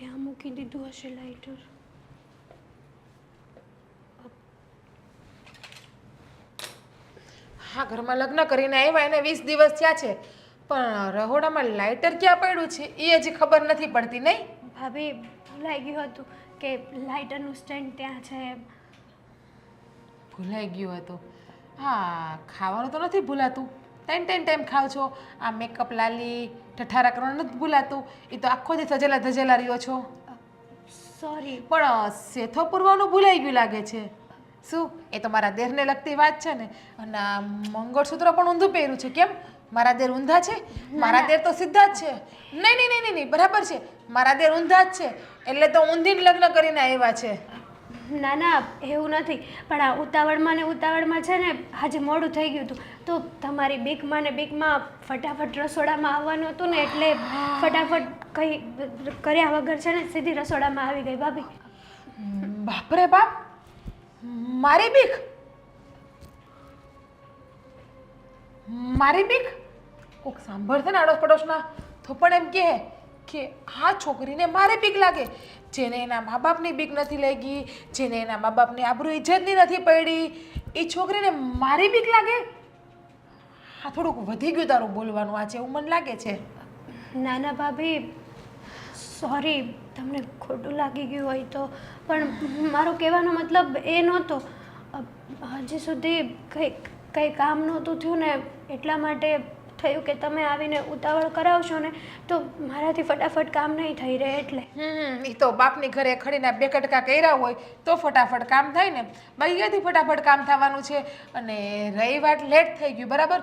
ક્યાં મૂકી દીધું હશે લાઇટર? હા, ઘરમાં લગ્ન કરીને આવ્યા એને 20 દિવસ થયા છે, પણ રહોડામાં લાઇટર ક્યાં પડ્યું છે એ હજી ખબર નથી પડતી નહીં. ભાભી ભૂલાઈ ગયું હતું કે લાઇટરનું સ્ટેન્ડ ત્યાં છે એમ. ભૂલાઈ ગયું હતું. હા, ખાવાનું તો નથી ભૂલાતું, ટાઈમ ખાવ છો. આ મેકઅપ લાલી ઠઠારા કરવાનું નથી ભૂલાતું, એ તો આખો દી સજેલા ધજેલા રહ્યો છો. સોરી. પણ સેથો પૂરવાનું ભૂલાઈ ગયું લાગે છે. શું એ તો મારા દેરને લગતી વાત છે ને? અને આ મંગળસૂત્ર પણ ઊંધું પહેર્યું છે. કેમ મારા દેર ઊંધા છે? મારા દેર તો સીધા જ છે. નહીં નહીં નહીં નહીં, બરાબર છે, મારા દેર ઊંધા જ છે, એટલે તો ઊંધીને લગ્ન કરીને આવ્યા છે. ના ના, એવું નથી, પણ આ ઉતાવળમાં છે ને આજે મોડું થઈ ગયું હતું, તો તમારી બીકમાં ને બીકમાં ફટાફટ રસોડામાં આવવાનું હતું ને, એટલે ફટાફટ કંઈ કર્યા વગર છે ને સીધી રસોડામાં આવી ગઈ ભાભી. બાપરે બાપ, મારી બીક, મારી બીક. કોક સાંભળશે ને આડોશ પડોશમાં તો પણ એમ કહે કે આ છોકરીને મારે બીક લાગે. જેને એના મા બાપની બીક નથી લાગી, જેને એના મા બાપની આબરૂ ઇજ્જતની નથી પડી, એ છોકરીને મારી બીક લાગે. આ થોડુંક વધી ગયું તારું બોલવાનું આજે, એવું મને લાગે છે. ના ના ભાભી, સોરી તમને ખોટું લાગી ગયું હોય તો, પણ મારો કહેવાનો મતલબ એ નહોતો. હજી સુધી કંઈ કામ નહોતું થયું ને, એટલા માટે થયું કે તમે આવીને ઉતાવળ કરાવશો ને તો મારાથી ફટાફટ કામ નહીં થઈ રહે એટલે. એ તો બાપની ઘરે ખડીના બે કટકા કર્યા હોય તો ફટાફટ કામ થાય ને, બાકી ક્યાંથી ફટાફટ કામ થવાનું છે? અને રહી વાત લેટ થઈ ગયું, બરાબર,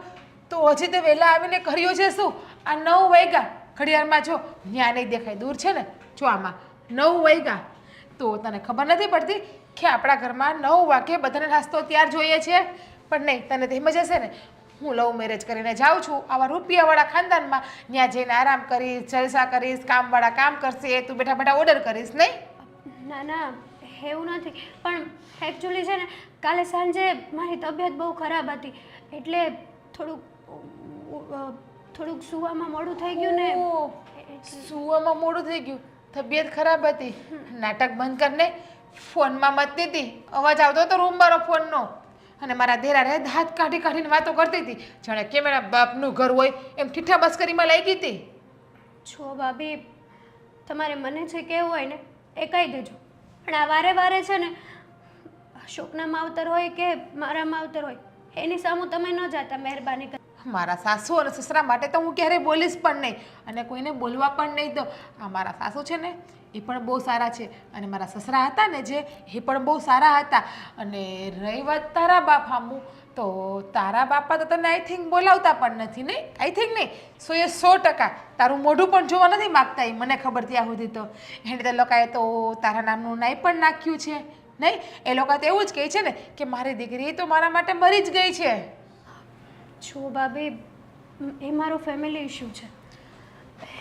તો હજી તે વહેલા આવીને કર્યો છે શું? આ 9 વાગ્યા ઘડિયાળમાં, જો ત્યાં નહીં દેખાય, દૂર છે ને, જો આમાં 9 વાગ્યા. તો તને ખબર નથી પડતી કે આપણા ઘરમાં 9 વાગે બધાને નાસ્તો ત્યાર જોઈએ છે? પણ નહીં, તને તો એમ જ હશે ને હું લવ મેરેજ કરીને જાઉં છું આવા રૂપિયાવાળા ખાનદાનમાં, ત્યાં જઈને આરામ કરીશ, જલસા કરીશ, કામવાળા કામ કરશે, તું બેઠા બેઠા ઓર્ડર કરીશ, નહીં? ના ના, એવું નથી, પણ એકચ્યુઅલી છે ને કાલે સાંજે મારી તબિયત બહુ ખરાબ હતી, એટલે થોડુંક સૂવામાં મોડું થઈ ગયું ને. સૂવામાં મોડું થઈ ગયું, તબિયત ખરાબ હતી, નાટક બંધ કરને. ફોનમાં મત દીધી, અવાજ આવતો હતો રૂમવાળો ફોનનો, અને મારા દેરારે હાથ કાઢી કાઢીને વાતો કરતી હતી, જાણે કેમ એના બાપનું ઘર હોય એમ ઠીઠા બસ્કરીમાં લાગી હતી. છો ભાભી, તમારે મને જે કહેવું હોય ને એ કહી દેજો, પણ આ વારે વારે છે ને અશોકના માવતર હોય કે મારા માવતર હોય એની સામું તમે ન જાતા, મહેરબાની કરી. મારા સાસુ અને સસરા માટે તો હું ક્યારેય બોલીશ પણ નહીં, અને કોઈને બોલવા પણ નહીં દો. આ મારા સાસુ છે ને એ પણ બહુ સારા છે, અને મારા સસરા હતા ને જે, એ પણ બહુ સારા હતા. અને રહી વાત તારા બાપ સામું, તો તારા બાપા તો તને આઈ થિંક બોલાવતા પણ નથી, નહીં? આઈ થિંક નહીં, 100% તારું મોઢું પણ જોવા નથી માગતા, એ મને ખબર ત્યાં સુધી તો. એને તો લોકોએ તો તારા નામનું નાઈ પણ નાખ્યું છે, નહીં? એ લોકો તો એવું જ કહે છે ને કે મારી દીકરી તો મારા માટે મરી જ ગઈ છે. છો ભાભી, એ મારો ફેમિલી ઇશ્યુ છે,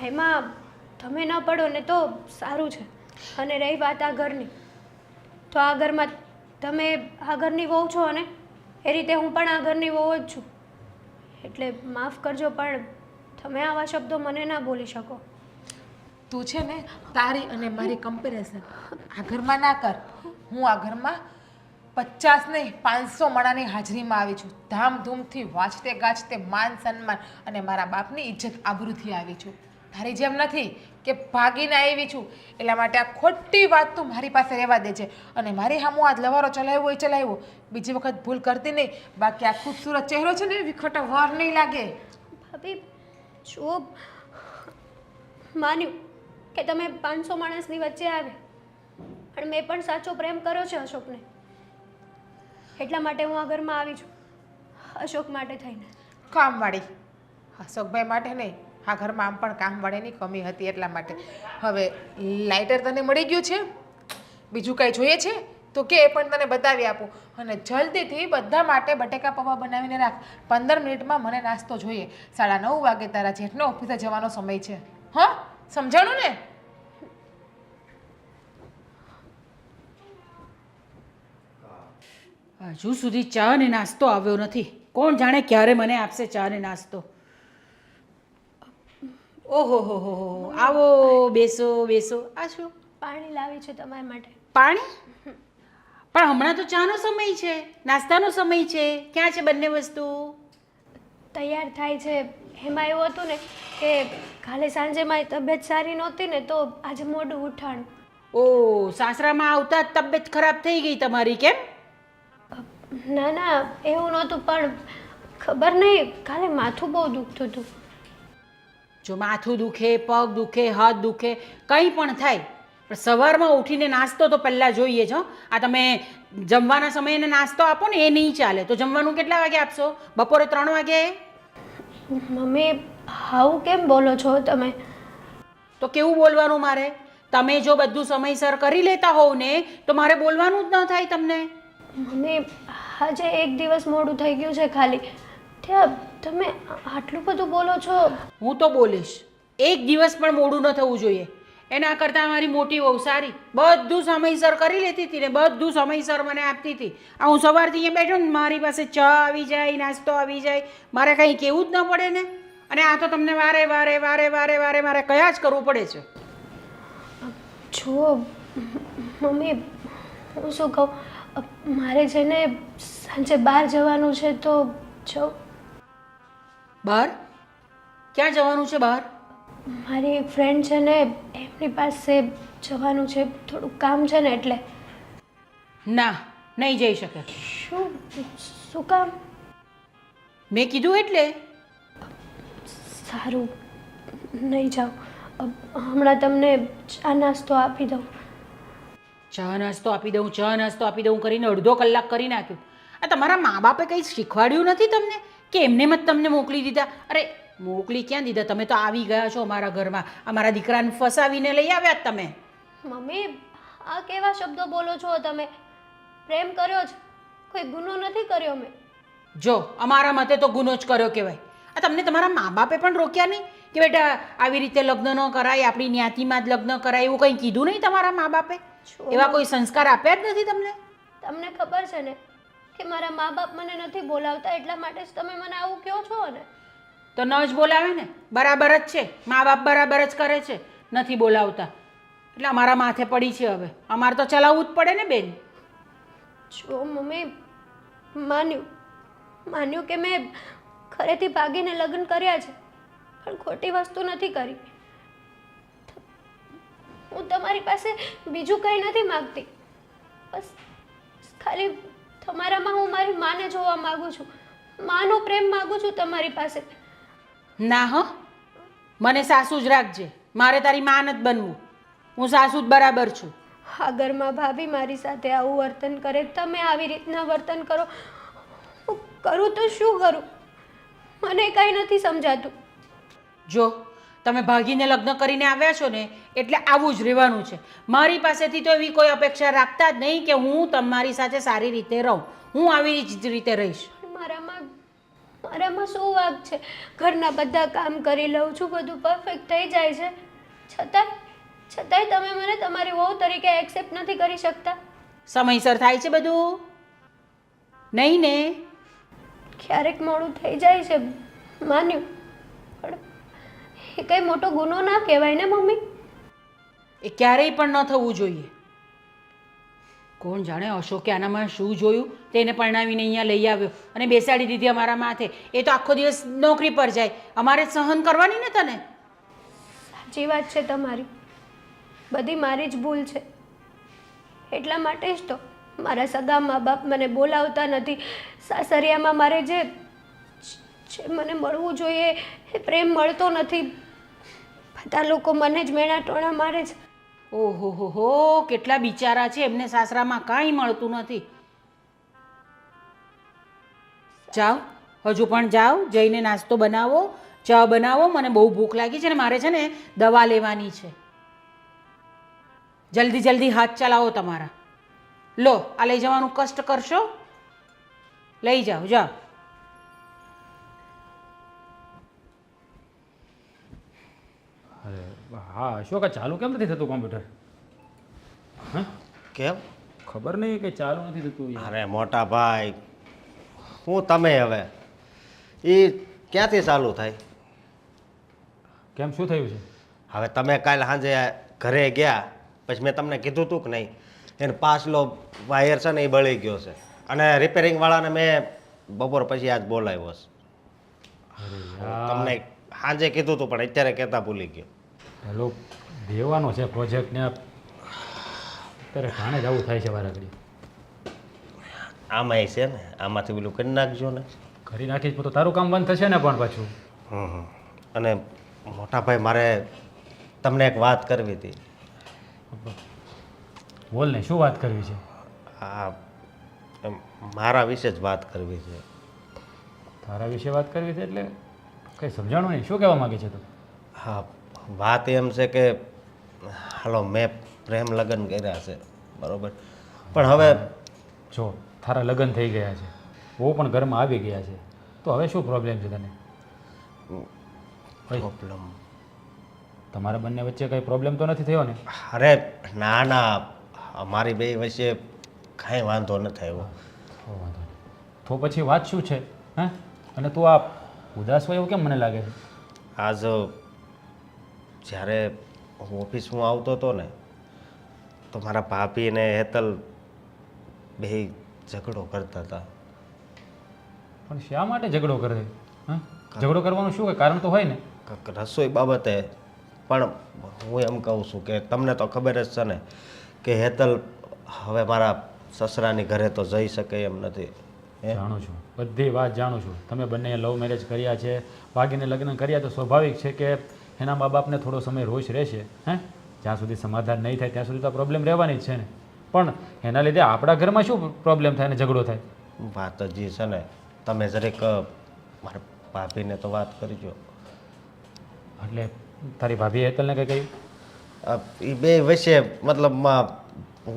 એમાં તમે ન પડો ને તો સારું છે. અને રહી વાત આ ઘરની, તો આ ઘરમાં તમે આ ઘરની વહુ છો, અને એ રીતે હું પણ આ ઘરની વહુ જ છું, એટલે માફ કરજો, પણ તમે આવા શબ્દો મને ના બોલી શકો. તું છે ને તારી અને મારી કમ્પેરિઝન આ ઘરમાં ના કર. હું આ ઘરમાં 50 નહીં 500 માણાની હાજરીમાં આવી છું, ધામધૂમથી વાંચતે ગાજતે, માન સન્માન અને મારા બાપની ઇજ્જત આબરૂથી આવી છું. તારી જેમ નથી કે ભાગીને આવી છું. એટલા માટે આ ખોટી વાત તું મારી પાસે રહેવા દેજે, અને મારી સામું આ લવારો ચલાવ્યો હોય ચલાવ્યો, બીજી વખત ભૂલ કરતી નહીં, બાકી આ ખૂબસૂરત ચહેરો છે ને વિખોટો વાર નહીં લાગે. ભાભી જો માન્યું કે તમે 500 માણસની વચ્ચે આવ્યા, પણ મેં પણ સાચો પ્રેમ કર્યો છે અશોકને, એટલા માટે હું આ ઘરમાં આવી છું, અશોક માટે થઈને. કામવાળી અશોકભાઈ માટે નહીં, આ ઘરમાં આમ પણ કામવાળીની કમી હતી એટલા માટે. હવે લાઇટર તને મળી ગયું છે, બીજું કાંઈ જોઈએ છે તો કે એ પણ તને બતાવી આપું. અને જલ્દીથી બધા માટે બટેકા પૌવા બનાવીને રાખ, 15 મિનિટમાં મને નાસ્તો જોઈએ. 9:30 વાગે તારા જેઠનો ઓફિસે જવાનો સમય છે. હા, સમજાણું ને? હજુ સુધી ચા ને નાસ્તો આવ્યો નથી. કોણ જાણે ક્યારે મને આપશે ચા ને નાસ્તો. ઓહો હો હો હો આવો બેસો બેસો. આ શું પાણી લાવી છે તમારા માટે. પાણી? પણ હમણાં તો ચાનો સમય છે, નાસ્તાનો સમય છે. ક્યાં છે બંને વસ્તુ? તૈયાર થાય છે. એમાં એવું હતું ને કે કાલે સાંજે મારી તબિયત સારી નહોતી ને તો આજે મોડું ઉઠાણું. ઓ, સાસરામાં આવતા જ તબિયત ખરાબ થઈ ગઈ તમારી, કેમ? ના ના એવું નહોતું, પણ ખબર નહીં કાલે માથું બહુ દુખતું હતું. જો માથું દુખે, પગ દુખે, હાથ દુખે, કંઈ પણ થાય, પણ સવારમાં ઉઠીને નાસ્તો તો પહેલાં જોઈએ જ. આ તમે જમવાના સમયે નાસ્તો આપો ને એ નહીં ચાલે. તો જમવાનું કેટલા વાગે આપશો? બપોરે 3 વાગે? મમ્મી આવું કેમ બોલો છો તમે? તો કેવું બોલવાનું મારે? તમે જો બધું સમયસર કરી લેતા હોવ ને તો મારે બોલવાનું જ ન થાય તમને. મમ્મી આજે એક દિવસ મોડું થઈ ગયું છે ખાલી, ત્યાં તમે આટલું બધું બોલો છો. હું તો બોલીશ, એક દિવસ પણ મોડું ન થવું જોઈએ. એના કરતાં મારી મોટી વહુ સારી, બધું સમયસર કરી લેતી હતી ને બધું સમયસર મને આપતી હતી. આ હું સવારથી અહીંયા બેઠો ને મારી પાસે ચા આવી જાય, નાસ્તો આવી જાય, મારે કંઈ કહેવું જ ન પડે ને. અને આ તો તમને વારે વારે વારે વારે વારે મારે કયા જ કરવું પડે છે. જુઓ મમ્મી, હું શું કહું, મારે છે ને સાંજે બહાર જવાનું છે તો જાઉં. બહાર? ક્યાં જવાનું છે બહાર? મારી એક ફ્રેન્ડ છે ને એમની પાસે જવાનું છે, થોડુંક કામ છે ને એટલે. ના, નહીં જઈ શકે. શું કામ? મેં કીધું એટલે. સારું, નહીં જાઉં. હમણાં તમને ચા નાસ્તો આપી દઉં. ચા નાસ્તો આપી દઉં, ચા નાસ્તો આપી દઉં કરીને અડધો કલાક કરી નાખ્યું. આ તમારા મા બાપે કંઈ શીખવાડ્યું નથી તમને કે એમને જ તમને મોકલી દીધા? અરે મોકલી ક્યાં દીધા? તમે તો આવી ગયા છો અમારા ઘરમાં, અમારા દીકરાને ફસાવીને લઈ આવ્યા તમે. મમ્મી આ કેવા શબ્દો બોલો છો તમે? પ્રેમ કર્યો છે, કોઈ ગુનો નથી કર્યો મેં. જો અમારા મતે તો ગુનો જ કર્યો કહેવાય. આ તમને તમારા મા બાપે પણ રોક્યા નહીં કે બેટા આવી રીતે લગ્ન ન કરાય, આપણી જ્ઞાતિમાં જ લગ્ન કરાય, એવું કંઈ કીધું નહીં તમારા મા બાપે? એવા કોઈ સંસ્કાર આપ્યા જ નથી તમને? તમને ખબર છે ને કે મારા મા બાપ મને નથી બોલાવતા, એટલા માટે જ તમે મને આવું કહો છો ને. તો ન જ બોલાવે ને, બરાબર જ છે. મા બાપ બરાબર જ કરે છે, નથી બોલાવતા એટલે અમારા માથે પડી છે. હવે અમારે તો ચલાવવું જ પડે ને બેન. જો મમ્મી, માન્યું કે મેં ઘરેથી ભાગીને લગ્ન કર્યા છે, પણ ખોટી વસ્તુ નથી કરી. હું તમારી પાસે બીજું કંઈ નથી માગતી, બસ ખાલી તમારામાં હું મારી માને જોવા માગું છું, માનો પ્રેમ માગું છું તમારી પાસે. ના હો, મને સાસુ જ રાખજે, મારે તારી માન જ બનવું. હું સાસુ જ બરાબર છું. આ ઘરમાં ભાભી મારી સાથે આવું વર્તન કરે, તમે આવી રીતના વર્તન કરો, હું કરું તો શું કરું? મને કાંઈ નથી સમજાતું. જો તમે ભાગીને લગ્ન કરીને આવ્યા છો ને એટલે આવું જ રહેવાનું છે. મારી પાસેથી તો એવી કોઈ અપેક્ષા રાખતા જ નહીં કે હું તમારી સાથે સારી રીતે રહું. હું આવી જ રીતે રહીશ. મારામાં શું વાંક છે? ઘરના બધા કામ કરી લઉં છું, બધું પરફેક્ટ થઈ જાય છે, છતાંય તમે મને તમારી વહુ તરીકે એક્સેપ્ટ નથી કરી શકતા. સમયસર થાય છે બધું? નહીં ને? ક્યારેક મોડું થઈ જાય છે, માન્યું, પણ એ કંઈ મોટો ગુનો ના કહેવાય ને મમ્મી. એ ક્યારેય પણ ન થવું જોઈએ. કોણ જાણે અશોકે આનામાં શું જોયું તેને પરણાવીને અહીંયા લઈ આવ્યો અને બેસાડી દીધી અમારા માથે. એ તો આખો દિવસ નોકરી પર જાય, અમારે જ સહન કરવાની ને તને. સાચી વાત છે તમારી, બધી મારી જ ભૂલ છે. એટલા માટે જ તો મારા સગા મા બાપ મને બોલાવતા નથી. સાસરિયામાં મારે જે મને મળવું જોઈએ એ પ્રેમ મળતો નથી. બધા લોકો મને જ મેણા ટોણા મારે છે. ઓહો હો હો, કેટલા બિચારા છે, એમને સાસરામાં કાંઈ મળતું નથી. જાઓ, હજુ પણ જાઓ, જઈને નાસ્તો બનાવો, ચા બનાવો. મને બહુ ભૂખ લાગી છે ને મારે છે ને દવા લેવાની છે. જલ્દી જલ્દી હાથ ચલાવો તમારા. લો, આ લઈ જવાનું કષ્ટ કરશો? લઈ જાઓ, જાઓ. અરે હા અશોક, આ ચાલુ કેમ નથી થતું કોમ્પ્યુટર? હા કેમ? ખબર નહીં કે ચાલુ નથી થતું યાર. અરે મોટા ભાઈ, હું તમે હવે એ ક્યાંથી ચાલુ થાય? કેમ શું થયું છે? હવે તમે કાલે સાંજે ઘરે ગયા પછી મેં તમને કીધું હતું કે નહીં, એને પાછલો વાયર છે ને એ બળી ગયો છે અને રિપેરિંગવાળાને મેં બપોર પછી આજ બોલાવ્યો છે. તમને સાંજે કીધું હતું પણ અત્યારે કહેતા ભૂલી ગયો. પેલો દેવાનો છે પ્રોજેક્ટ ને અત્યારે ઠાણે જવું થાય છે વારાઘડી. આમાંય છે ને, આમાંથી પેલું કરી નાખજો ને. કરી નાખીશ તો તારું કામ બંધ થશે ને પણ પાછું. અને મોટા ભાઈ મારે તમને એક વાત કરવી હતી. બોલ ને, શું વાત કરવી છે? આ મારા વિશે જ વાત કરવી છે. તારા વિશે વાત કરવી છે એટલે કંઈ સમજાણું નહીં, શું કહેવા માંગે છે તું? હા, વાત એમ છે કે હાલો મેં પ્રેમ લગ્ન કર્યા છે બરાબર, પણ હવે જો તારા લગ્ન થઈ ગયા છે, બહુ પણ ઘરમાં આવી ગયા છે, તો હવે શું પ્રોબ્લેમ છે તને? પ્રોબ્લેમ તમારા બંને વચ્ચે કંઈ પ્રોબ્લેમ તો નથી થયો ને? અરે ના ના, અમારી બે વચ્ચે કાંઈ વાંધો ન થયો. વાંધો નહીં. તો પછી વાત શું છે? હા, અને તું આ ઉદાસ હોય એવું કેમ મને લાગે છે? આજ જ્યારે ઓફિસમાં આવતો હતો ને તો મારા ભાભી અને હેતલ બે ઝઘડો કરતા હતા. પણ શા માટે ઝઘડો કરે? હા, ઝઘડો કરવાનું શું કંઈ કારણ તો હોય ને? રસોઈ બાબતે. પણ હું એમ કહું છું કે તમને તો ખબર જ છે ને કે હેતલ હવે મારા સસરાની ઘરે તો જઈ શકે એમ નથી. જાણું છું, બધી વાત જાણું છું. તમે બંને લવ મેરેજ કર્યા છે, ભાગીને લગ્ન કર્યા, તો સ્વાભાવિક છે કે એના મા બાપને થોડો સમય રોષ રહેશે. હે, જ્યાં સુધી સમાધાન નહીં થાય ત્યાં સુધી તો પ્રોબ્લેમ રહેવાની જ છે ને. પણ એના લીધે આપણા ઘરમાં શું પ્રોબ્લેમ થાય ને ઝઘડો થાય? વાત હજી છે ને, તમે જરીક મારા ભાભીને તો વાત કરજો. એટલે તારી ભાભી હેતલને કંઈ કહ્યું? એ બે વચ્ચે મતલબમાં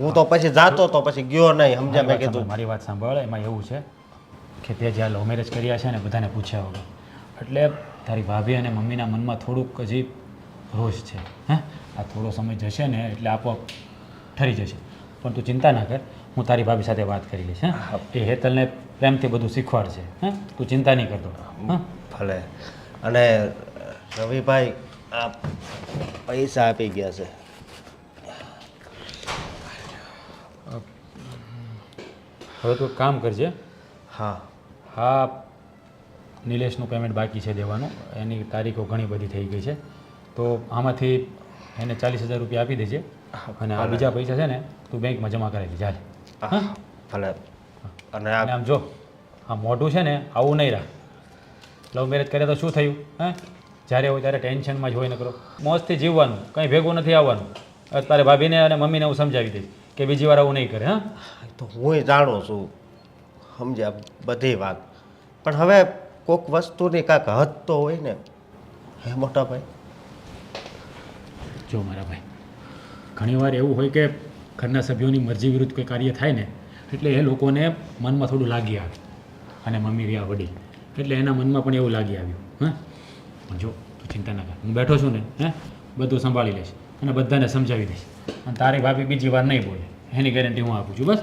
હું તો પછી જાતો તો પછી ગયો નહીં, સમજ્યા? મેં કીધું મારી વાત સાંભળ, એમાં એવું છે કે તે જ્યાં લવ મેરેજ કર્યા છે ને બધાને પૂછ્યા વગર, એટલે તારી ભાભી અને મમ્મીના મનમાં થોડુંક હજી રોષ છે. હે, આ થોડો સમય જશે ને એટલે આપોઆપ ઠરી જશે. પણ તું ચિંતા ના કર, હું તારી ભાભી સાથે વાત કરી લઈશ. હા, એ હેતલને પ્રેમથી બધું શીખવાડશે. હે, તું ચિંતા નહીં કરતો. હા, ભલે. અને રવિભાઈ આ પૈસા આપી ગયા છે. હવે તું એક કામ કરજે. હા હા, નિલેશનું પેમેન્ટ બાકી છે દેવાનું, એની તારીખો ઘણી બધી થઈ ગઈ છે, તો આમાંથી એને 40,000 રૂપિયા આપી દેજે. અને આ બીજા પૈસા છે ને તું બેંકમાં જમા કરાવી દેજે. હાલ. ભલે. અને અને આમ જો, આ મોઢું છે ને આવું નહીં રાખ. લવ મેરેજ કર્યા તો શું થયું? હે, જ્યારે હોય ત્યારે ટેન્શનમાં જ હોય. ન કરો, મોજથી જીવવાનું, કંઈ ભેગું નથી આવવાનું. તારે ભાભીને અને મમ્મીને હું સમજાવી દઈશ કે બીજી વાર આવું નહીં કરે. હા, તો હું જાણું છું, સમજ્યા બધી વાત, પણ હવે કોઈક વસ્તુની કાંઈક હદ તો હોય ને. હે મોટા ભાઈ? જો મારા ભાઈ, ઘણીવાર એવું હોય કે ઘરના સભ્યોની મરજી વિરુદ્ધ કોઈ કાર્ય થાય ને એટલે એ લોકોને મનમાં થોડું લાગી આવે. અને મમ્મી રહ્યા વડીલ એટલે એના મનમાં પણ એવું લાગી આવ્યું. હા, પણ જો તું ચિંતા ના કર, હું બેઠો છું ને, હે, બધું સંભાળી લઈશ અને બધાને સમજાવી દઈશ. અને તારી ભાભી બીજી વાર નહીં બોલે એની ગેરંટી હું આપું છું. બસ.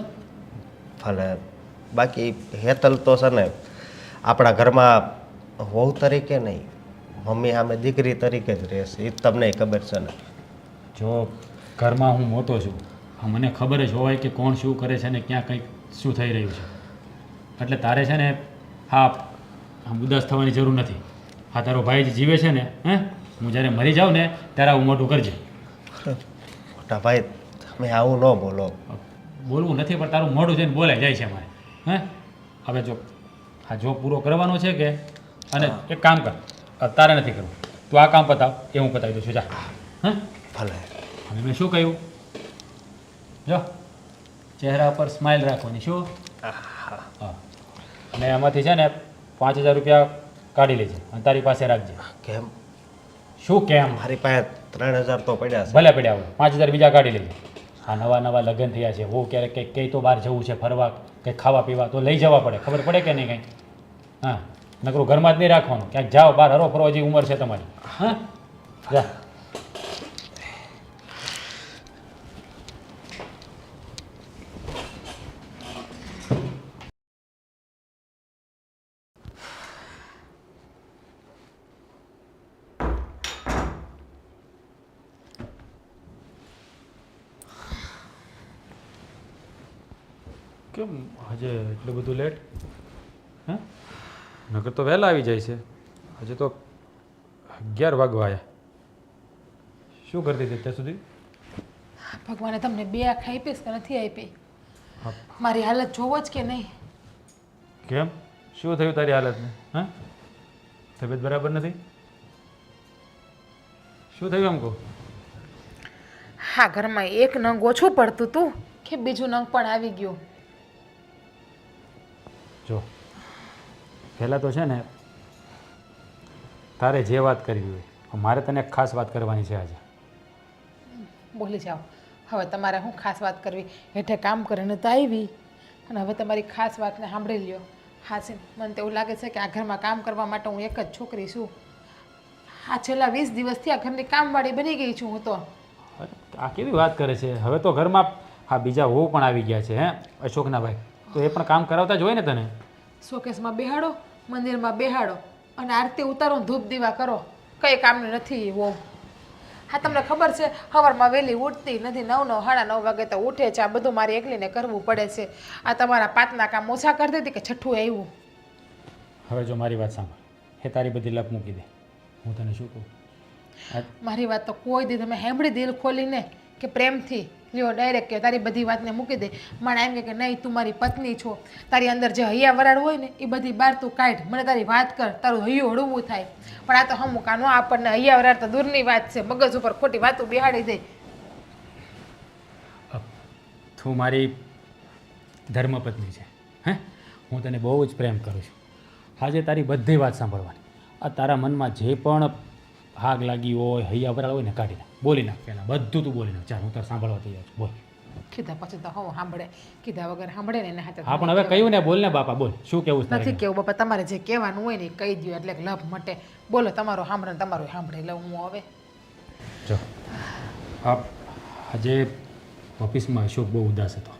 ભલે. બાકી હેતલ તો છે ને આપણા ઘરમાં વહુ તરીકે નહીં, મમ્મી સામે દીકરી તરીકે જ રહેશે. એ તમને ખબર છે ને. જો ઘરમાં હું મોટો છું, મને ખબર જ હોય કે કોણ શું કરે છે ને ક્યાં કંઈક શું થઈ રહ્યું છે. એટલે તારે છે ને હા આમ ઉદાસ થવાની જરૂર નથી. હા, તારો ભાઈ જે જીવે છે ને, હે, હું જ્યારે મરી જાઉં ને ત્યારે આવું મોટું કરજે. મોટા ભાઈ તમે આવું ન બોલો. બોલવું નથી પણ તારું મોઢું જઈને બોલાઈ જાય છે મારે. હે, હવે જો આ જો પૂરો કરવાનો છે કે, અને એક કામ કર, તારે નથી કરવું, તું આ કામ પતાવ, એ હું પતાવી દઉં છું. જા. હા, ભલે. હવે મેં શું કહ્યું? જો ચહેરા પર સ્માઇલ રાખવાની. શું? હા. અને એમાંથી છે ને 5,000 રૂપિયા કાઢી લેજે અને તારી પાસે રાખજે. કેમ? શું કેમ? મારી પાસે 3,000 તો પડ્યા છે. ભલે પડ્યા હોય, 5,000 બીજા કાઢી લેજે. આ નવા લગ્ન થયા છે, હું ક્યારેક કંઈક કંઈ તો બહાર જવું છે ફરવા, કંઈક ખાવા પીવા તો લઈ જવા પડે, ખબર પડે કે નહીં કંઈ? હા, નકરું ઘરમાં જ નહીં રાખવાનું, ક્યાંક જાઓ બહાર હરો ફરો, હજી ઉંમર છે તમારી. હા, જા. કેમ આજે એટલું બધું લેટ હા નગર તો વહેલા આવી જાય છે આજે તો 11 વાગવા આવ્યા શું કરતી હતી ત્યાં સુધી ભગવાને તમને બે આંખ આપીશ કે નથી આપી મારી હાલત જોવો જ કે નહીં? કેમ શું થયું તારી હાલતને હા તબિયત બરાબર નથી શું થયું એમ કહું હા ઘરમાં એક નંગ ઓછું પડતું તું કે બીજું નંગ પણ આવી ગયું. જો પહેલાં તો છે ને તારે જે વાત કરવી હોય મારે તને એક ખાસ વાત કરવાની છે આજે બોલી જાઓ. હવે તમારે શું ખાસ વાત કરવી? હેઠે કામ કરીને તો આવી અને હવે તમારી ખાસ વાતને સાંભળી લ્યો. હાસીન મને તો એવું લાગે છે કે આ ઘરમાં કામ કરવા માટે હું એક જ છોકરી છું. આ છેલ્લા 20 દિવસથી આ ઘરની કામવાળી બની ગઈ છું હું તો. અરે, આ કેવી વાત કરે છે હવે તો ઘરમાં હા બીજા વહુ પણ આવી ગયા છે હે અશોકના ભાઈ તો એ પણ કામ કરાવતા જ હોય ને તને શોકેસમાં બેહાડો, મંદિરમાં બેહાડો અને આરતી ઉતારો, ધૂપ દીવા કરો, કંઈ કામનું નથી વહુ. હા તમને ખબર છે સવારમાં વહેલી ઉઠતી નથી, 9 સાડા 9 વાગે તો ઉઠે છે. આ બધું મારે એકલીને કરવું પડે છે. આ તમારા 5ના કામ ઓછા કરી દેતી કે છઠ્ઠું આવ્યું? હવે જો મારી વાત સાંભળ એ તારી બધી લપ મૂકી દે હું તને શું કહું મારી વાત તો કોઈ દી તમે સાંભળી દિલ ખોલીને કે પ્રેમથી લ્યો ડાયરેક્ટ કે તારી બધી વાતને મૂકી દે. મને એમ કે નહીં તું મારી પત્ની છો, તારી અંદર જે હૈયા વરાળ હોય ને એ બધી બહાર તું કાઢ, મને તારી વાત કર, તારું હૈયું હળવું થાય. પણ આ તો હમુકા નો આપણને હૈયા વરાળ તો દૂરની વાત છે, મગજ ઉપર ખોટી વાતો બેહાડી દે. તું મારી ધર્મપત્ની છે હે હું તને બહુ જ પ્રેમ કરું છું. આજે તારી બધી વાત સાંભળવાની. આ તારા મનમાં જે પણ આગ લાગી હોય હૈયા વરાળ હોય ને કાઢી નાખ, બોલી નાખ પહેલાં બધું તું બોલી નાખ. ચાલ હું તારે સાંભળવા તૈયાર છું બોલ. કીધા પછી તો હું સાંભળે, કીધા વગર સાંભળે ને એના હાથે હા પણ હવે કહ્યું ને બોલ ને બાપા બોલ શું કેવું છે તારે? નથી કેવું બાપા, તમારે જે કહેવાનું હોય ને એ કહી દો એટલે લાભ મટે. બોલો તમારો સાંભળે ને તમારું સાંભળી લઉં હું હવે. જો આજે ઓફિસમાં અશોક બહુ ઉદાસ હતો.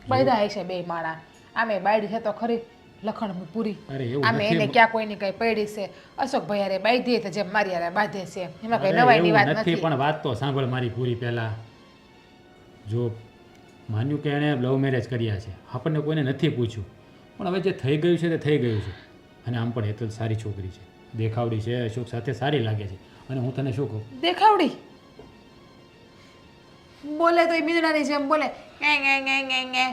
બધા છે બે માળા, આમે બાયડી છે તો ખરી લખણ પૂરી, અરે એવું આમે નથી. એને ક્યાં કોઈની કઈ પડી છે. અશોકભાઈ હારે બાંધી તો જેમ મારી હારે બાંધે છે, એમાં કઈ અરે નવાઈની એવું વાત નથી નથી. પણ વાત તો સાંભળ મારી પૂરી પહેલાં. જો માન્યું કે એણે લવ મેરેજ કર્યા છે આપણને કોઈને નથી પૂછ્યું પણ હવે જે થઈ ગયું છે તે થઈ ગયું છે. અને આમ પણ હેતલ સારી છોકરી છે, દેખાવડી છે, અશોક સાથે સારી લાગે છે. અને હું તને શું કહું દેખાવડી બોલે તો એ મીંદડાની જેમ બોલે nghe.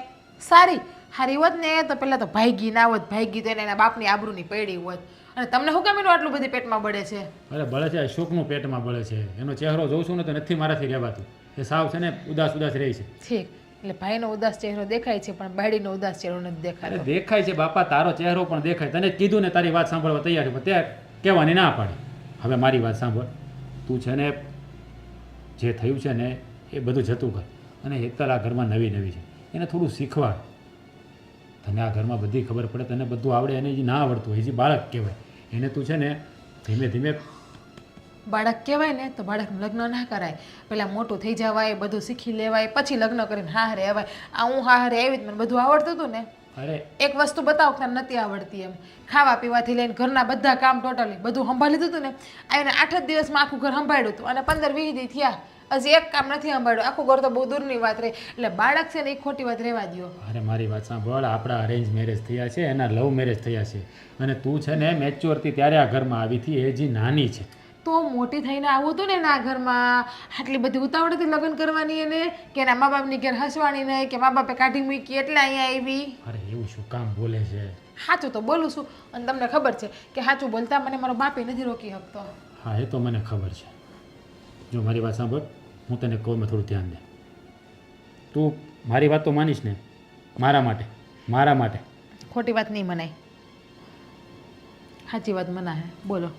સારી હારી હોત ને તો પેલા તો ભાઈગી ના હોત, ભાઈગી તો એને એના બાપની આબરૂની પડી હોત. અને તમને શું કામ એનું આટલું બધી પેટમાં બળે છે? અરે બળે છે અશોકનું પેટમાં બળે છે. એનો ચહેરો જોઉં છું ને તો નથી મારાથી રહેવાતું. એ સાવ છે ને ઉદાસ ઉદાસ રહી છે. ઠીક એટલે ભાઈનો ઉદાસ ચહેરો દેખાય છે પણ બાયડીનો ઉદાસ ચહેરો નથી અરે દેખાતો. દેખાય છે બાપા, તારો ચહેરો પણ દેખાય. તને જ કીધું ને તારી વાત સાંભળવા તૈયાર છું પણ તે કહેવાની ના પાડી. હવે મારી વાત સાંભળ, તું છે ને જે થયું છે ને એ બધું જતું કર. અને હેતલ આ ઘરમાં નવી નવી છે, એને થોડું શીખવાડ. તને આ ઘરમાં બધી ખબર પડે, તને બધું આવડે, એને જે ના આવડતું હોય જે બાળક કહેવાય એને તું છે ને ધીમે ધીમે બાળક કહેવાય ને તો બાળકનું લગ્ન ના કરાય, પેલા મોટું થઈ જવાય, બધું શીખી લેવાય, પછી લગ્ન કરીને હારે અવાય. આ હું હારે આવી મને બધું આવડતું હતું ને. અરે એક વસ્તુ બતાવો કે તને નથી આવડતી એમ, ખાવા પીવાથી લઈને ઘરના બધા કામ ટોટલી બધું સંભાળી દીધું ને. આવીને 8 જ દિવસમાં આખું ઘર સંભાળ્યું હતું અને 15-20 દી થયા હજી એક કામ નથી સંભાળ્યું. આખું ઘર તો બહુ દૂરની વાત રહી. એટલે બાળક છે ને એ ખોટી વાત રહેવા દો. અરે મારી વાત સાંભળ, આપણા અરેન્જ મેરેજ થયા છે, એના લવ મેરેજ થયા છે. અને તું છે ને મેચ્યોર હતી ત્યારે આ ઘરમાં આવી હતી, એ જે નાની છે. તો મોટી થઈને આવું હતું ને એના ઘરમાં, આટલી બધી ઉતાવળ હતી લગ્ન કરવાની એને કે એના મા બાપની ઘેર હસવાની નહીં કે મા બાપે કાઢી મૂકી એટલે અહીંયા આવી. અરે એવું શું કામ બોલે છે? સાચું તો બોલું છું અને તમને ખબર છે કે સાચું બોલતા મને મારો બાપે નથી રોકી શકતો. હા એ તો મને ખબર છે. જો મારી વાત સાંભળ, હું તને કહું થોડું ધ્યાન દે. તું મારી વાત તો માનીશ ને? મારા માટે ખોટી વાત નહીં મનાય, સાચી વાત મનાય. બોલો.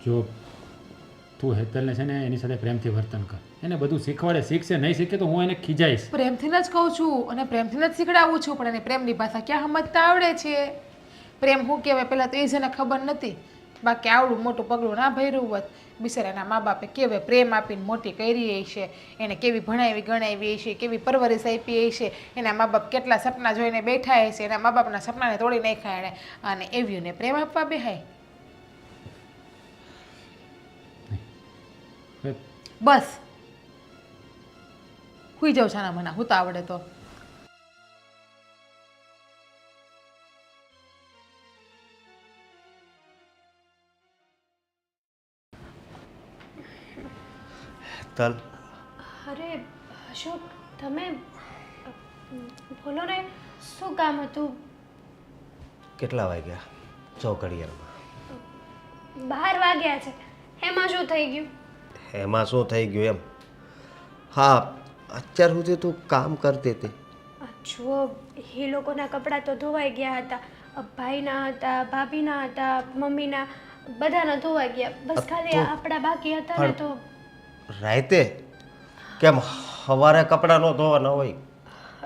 જો તું હેતલને છે ને એની સાથે પ્રેમથી વર્તન કર, એને બધું શીખવાડે. શીખશે નહીં શીખે તો હું એને ખીજાઈશ. પ્રેમથી જ કહું છું અને પ્રેમથી જ શીખડાવું છું, પણ એને પ્રેમની ભાષા ક્યાં સમજતા આવડે છે? પ્રેમ શું કહેવાય પહેલાં તો એ છે ને ખબર નથી. બાકી આવડું મોટું પગલું ના ભર્યું હોત. બિચારાના મા બાપે કેવી પ્રેમ આપીને મોટી કરી છે, એને કેવી ભણાવી ગણાવી છે, કેવી પરવરિશ આપી છે, એના મા બાપ કેટલા સપના જોઈને બેઠા છે, એના મા બાપના સપનાને તોડી નાખ્યા એણે, અને એવીઓને પ્રેમ આપવા બેહાય. બસ હુઈ જાઉં છાના મના, હું તો આવડે તો શીતલ, અરે અશોક, તમે બોલો ને, શું કામ હતું? કેટલા વાગ્યા? જો ઘડિયાળમાં. 12 વાગ્યા છે. એમાં શું થઈ ગયું? એમાં શું થઈ ગયું એમ? હા, અત્યાર સુધી તું કામ કરતી હતી. જુઓ, એ લોકોના કપડાં તો ધોવાઈ ગયા હતા. ભાઈના હતા, ભાભીના હતા, મમ્મીના, બધાના ધોવાઈ ગયા. બસ ખાલી આપણા બાકી હતા ને તો. રાતે કેમ સવારે કપડાં ન ધોવાના હોય?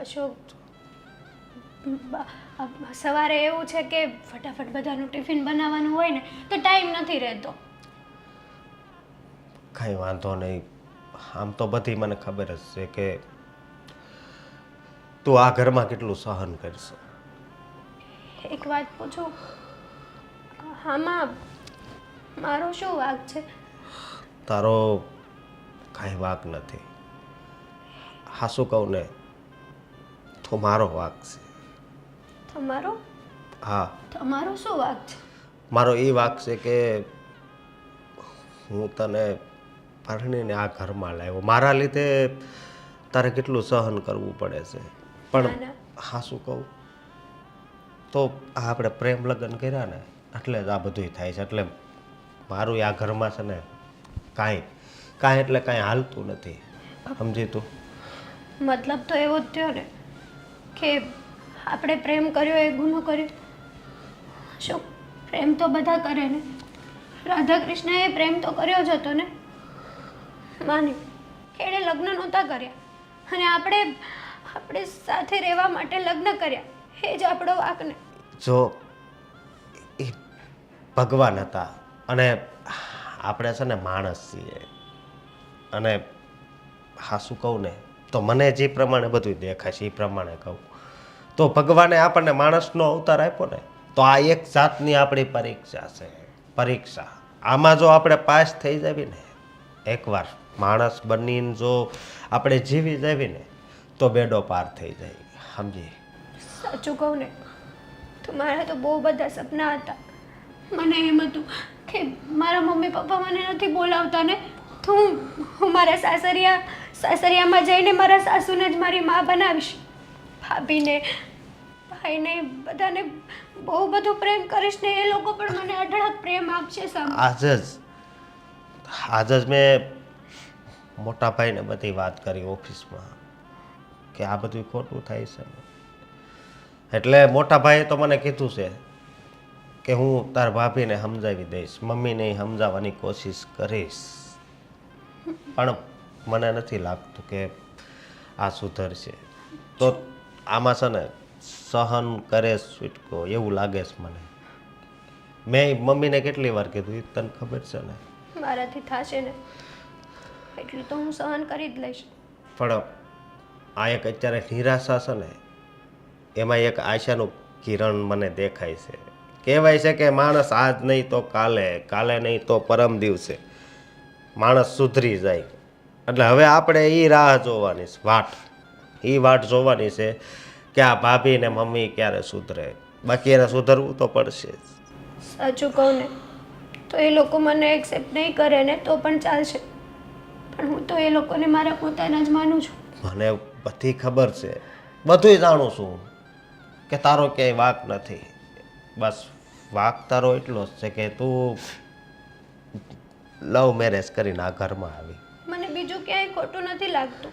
અશોક, સવારે એવું છે કે ફટાફટ બધાનું ટિફિન બનાવવાનું હોય ને તો ટાઈમ નથી રહેતો. કાંઈ વાંધો નહીં. આમ તો બધી મને ખબર જ છે કે તું આ ઘરમાં કેટલું સહન કરશે. એક વાત પૂછું, આમાં મારો શું વાંક છે? તારો કાંઈ વાંક નથી. હાસું કહું ને તો મારો વાંક છે. તમારો? હા, તમારો શું વાંક છે? મારો એ વાંક છે કે હું તને પરણીને આ ઘરમાં લાવ્યો. મારા લીધે તારે કેટલું સહન કરવું પડે છે. પણ ના. હાસું કહું તો આપણે પ્રેમ લગ્ન કર્યા ને એટલે જ આ બધું થાય છે. એટલે મારું આ ઘરમાં છે ને કાંઈ એટલે કાંઈ હાલતું નથી. સમજી તું? મતલબ તો એવો જ થયો ને કે આપણે પ્રેમ કર્યો એ ગુનો કર્યો. શું પ્રેમ તો બધા કરે ને? રાધા કૃષ્ણએ પ્રેમ તો કર્યો જ હતો ને? માની એણે લગ્ન નહોતા કર્યા અને આપણે સાથે રહેવા માટે લગ્ન કર્યા. એ જ આપણો વાંક ને? જો એ ભગવાન હતા અને આપણે છે ને માણસ છીએ. અને હાસું કહું ને તો મને જે પ્રમાણે બધું દેખાય છે એ પ્રમાણે કહું તો ભગવાને આપણને માણસનો અવતાર આપ્યો ને તો આ એક જાતની આપણી પરીક્ષા છે. પરીક્ષા. આમાં જો આપણે પાસ થઈ જાવી ને એકવાર માણસ બનીને જો આપણે જીવી જાવી ને તો બેડો પાર થઈ જાય. સમજી? સાચું કહું ને તો મારા તો બહુ બધા સપના હતા. મને એમ હતું કે મારા મમ્મી પપ્પા મને નથી બોલાવતા ને તો હું મારા સાસરિયામાં જઈને મારા સાસુને જ મારી મા બનાવીશ. ભાભીને, ભાઈને, બધાને બહુ બધો પ્રેમ કરીશ ને એ લોકો પણ મને અઢળક પ્રેમ આપશે. આજ જ મેં મોટા ભાઈને બધી વાત કરી ઓફિસમાં કે આ બધું ખોટું થાય છે. એટલે મોટા ભાઈએ તો મને કીધું છે કે હું તાર ભાભીને સમજાવી દઈશ, મમ્મીને સમજાવવાની કોશિશ કરીશ. પણ મને નથી લાગતું કે આ સુધરશે. તો આમાં છે ને સહન કરે છૂટકો એવું લાગે છે મને. મેં મમ્મીને કેટલી વાર કીધું એ તને ખબર છે ને? મારાથી થશે ને એટલું તો હું સહન કરી જ લઈશ. પણ આ એક અત્યારે નિરાશા છે ને એમાં એક આશાનું કિરણ મને દેખાય છે. કહેવાય છે કે માણસ આજ નહીં તો કાલે નહીં તો પરમ દિવસે માણસ સુધરી જાય. એટલે હવે આપણે એ રાહ જોવાની છે, વાટ જોવાની છે કે આ ભાભી ને મમ્મી ક્યારે સુધરે. બાકી એને સુધરવું તો પડશે જ. સાચું કહું ને તો એ લોકો મને એક્સેપ્ટ નહીં કરે ને તો પણ ચાલશે, પણ હું તો એ લોકોને મારા પોતાના જ માનું છું. મને બધી ખબર છે, બધુંય જાણું છું કે તારો ક્યાંય વાંક નથી. બસ વાંક તારો એટલો જ છે કે તું લવ મેરેજ કરીને આ ઘરમાં આવી. મને બીજું ક્યાંય ખોટું નથી લાગતું.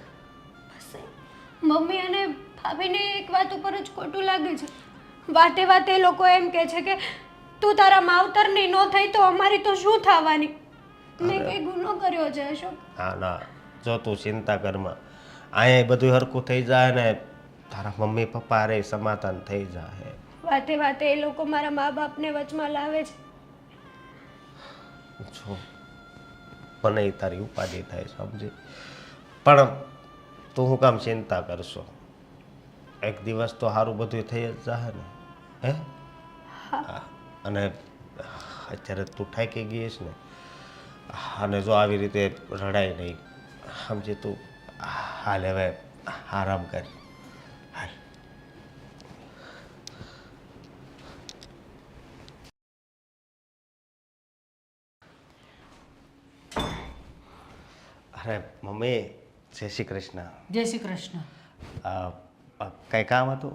બસ મમ્મી અને ભાભીને એક વાત ઉપર જ ખોટું લાગે છે. વાતે વાતે એ લોકો એમ કહે છે કે તું તારા માવતરની ન થઈ તો અમારી તો શું થવાની? મેં કંઈ ગુનો કર્યો છે અશોક? ના, જો તું ચિંતા કરમાં, અહીંયા બધું હરખું થઈ જાય ને તારા મમ્મી પપ્પા રે સમાધાન થઈ જાય. વાતે વાતે એ લોકો મારા મા બાપને વચમાં લાવે છે. જો મને તારી ઉપાધિ થાય સમજી, પણ તું હું કામ ચિંતા કરશો? એક દિવસ તો સારું બધું થઈ જ જાય ને. હે? હા. અને અત્યારે તું થાકી ગઈ છે ને, અને જો આવી રીતે રડાય નહીં સમજી તું. હાલ હવે આરામ કર. હાલ. અરે મમ્મી જય શ્રી કૃષ્ણ. જય શ્રી કૃષ્ણ. કંઈ કામ હતું?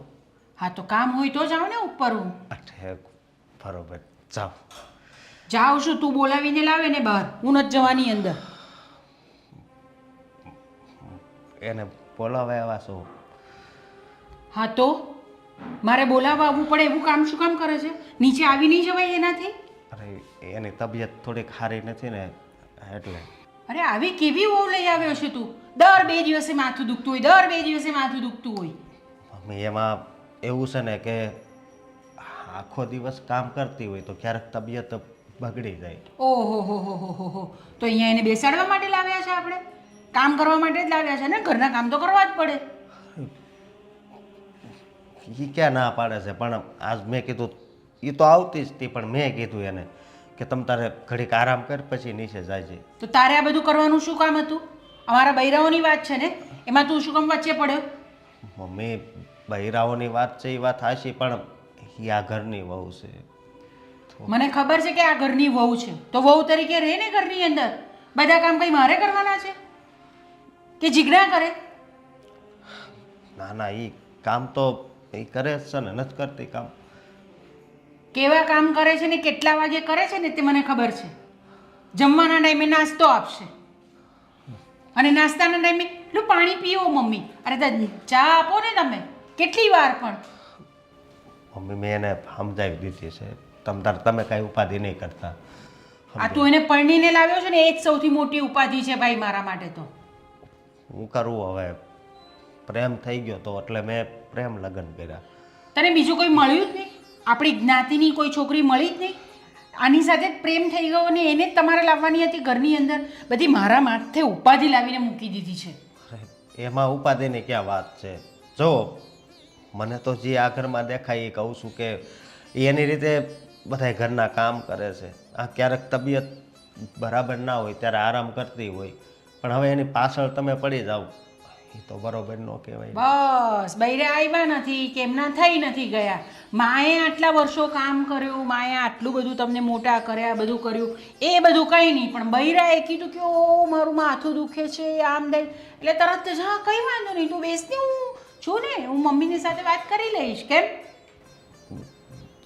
હા તો કામ હોય તો જાઓ ને ઉપર હું. અરે બરોબર, જાઓ. જાઉં છું, તું બોલાવીને લાવે ને બહાર, હું નથી જવાની અંદર. એને બોલાવા આવ્યા છો? હા તો મારે બોલાવવા આવવું પડે એવું કામ શું કામ કરે છે? નીચે આવી નહીં જવાય એનાથી? અરે એની તબિયત થોડીક સારી નથી ને એટલે. અરે આવી કેવી વહુ લઈ આવ્યો છે તું? દર 2 દિવસે માથું દુખતું હોય, દર 2 દિવસે માથું દુખતું હોય. મમ્મી એમાં એવું છે ને કે આખો દિવસ કામ કરતી હોય તો ક્યારેક તબિયત બગડી જાય. ઓહો હો હો હો હો હો, તો અહીંયા એને બેસાડવા માટે લાવ્યા છે આપણે? કામ કરવા માટે જ લાવ્યા છે ને? ઘરના કામ તો કરવા જ પડે. એ ક્યાં ના પાડે છે, પણ આજ મેં કીધું એ તો આવતી જ હતી, પણ મેં કીધું એને કે તમ તારે ઘડીક આરામ કર પછી નીચે જાય છે. તો તારે આ બધું કરવાનું શું કામ હતું? અમારા બૈરાઓની વાત છે ને, એમાં તું શું કામ વચ્ચે પડ્યો? મમ્મી બૈરાઓની વાત છે એ વાત હાશી, પણ એ આ ઘરની વહુ છે. મને ખબર છે કે આ ઘરની વહુ છે, તો વહુ તરીકે રહે ને ઘરની અંદર. બધા કામ કઈ મારે કરવાના છે કે જીગડા કરે? ના ના, એ કામ તો એ કરે જ છે ને, નથી કરતી કામ. કેવા કામ કરે છે ને કેટલા વાગે કરે છે ને તે મને ખબર છે. જમવાના ટાઈમે નાસ્તો આપશે અને નાસ્તાના ટાઈમે એટલું પાણી પીવો મમ્મી. અરે ચા આપો ને તમે, કેટલી વાર પણ. મમ્મી મેં એને સમજાવી દીધી છે, તમે કાંઈ ઉપાધિ નહીં કરતા. આ તું એને પરણીને લાવ્યો છે ને એ જ સૌથી મોટી ઉપાધિ છે ભાઈ મારા માટે તો. હું કરું હવે, પ્રેમ થઈ ગયો તો એટલે મેં પ્રેમ લગ્ન કર્યા. તને બીજું કોઈ મળ્યું જ નહીં? આપણી જ્ઞાતિની કોઈ છોકરી મળી જ નહીં? આની સાથે જ પ્રેમ થઈ ગયો અને એને જ તમારે લાવવાની હતી ઘરની અંદર? બધી મારા માથે ઉપાધિ લાવીને મૂકી દીધી છે. એમાં ઉપાધિની ક્યાં વાત છે? જો મને તો જે આ ઘરમાં દેખાય એ કહું છું કે એની રીતે બધા ઘરના કામ કરે છે. આ ક્યારેક તબિયત બરાબર ના હોય ત્યારે આરામ કરતી હોય, પણ હવે એની પાછળ તમે પડી જાઓ એ તો બરોબર ન કહેવાય. બસ બૈરે આવ્યા નથી કે એમના થઈ નથી ગયા. માએ આટલા વર્ષો કામ કર્યું, માએ આટલું બધું તમને મોટા કર્યા, બધું કર્યું, એ બધું કંઈ નહીં, પણ બૈરાએ કીધું કે ઓ મારું માથું દુખે છે આમ દે એટલે તરત જ હા કંઈ વાંધો નહીં, તું બેસને, હું છું ને, હું મમ્મીની સાથે વાત કરી લઈશ. કેમ?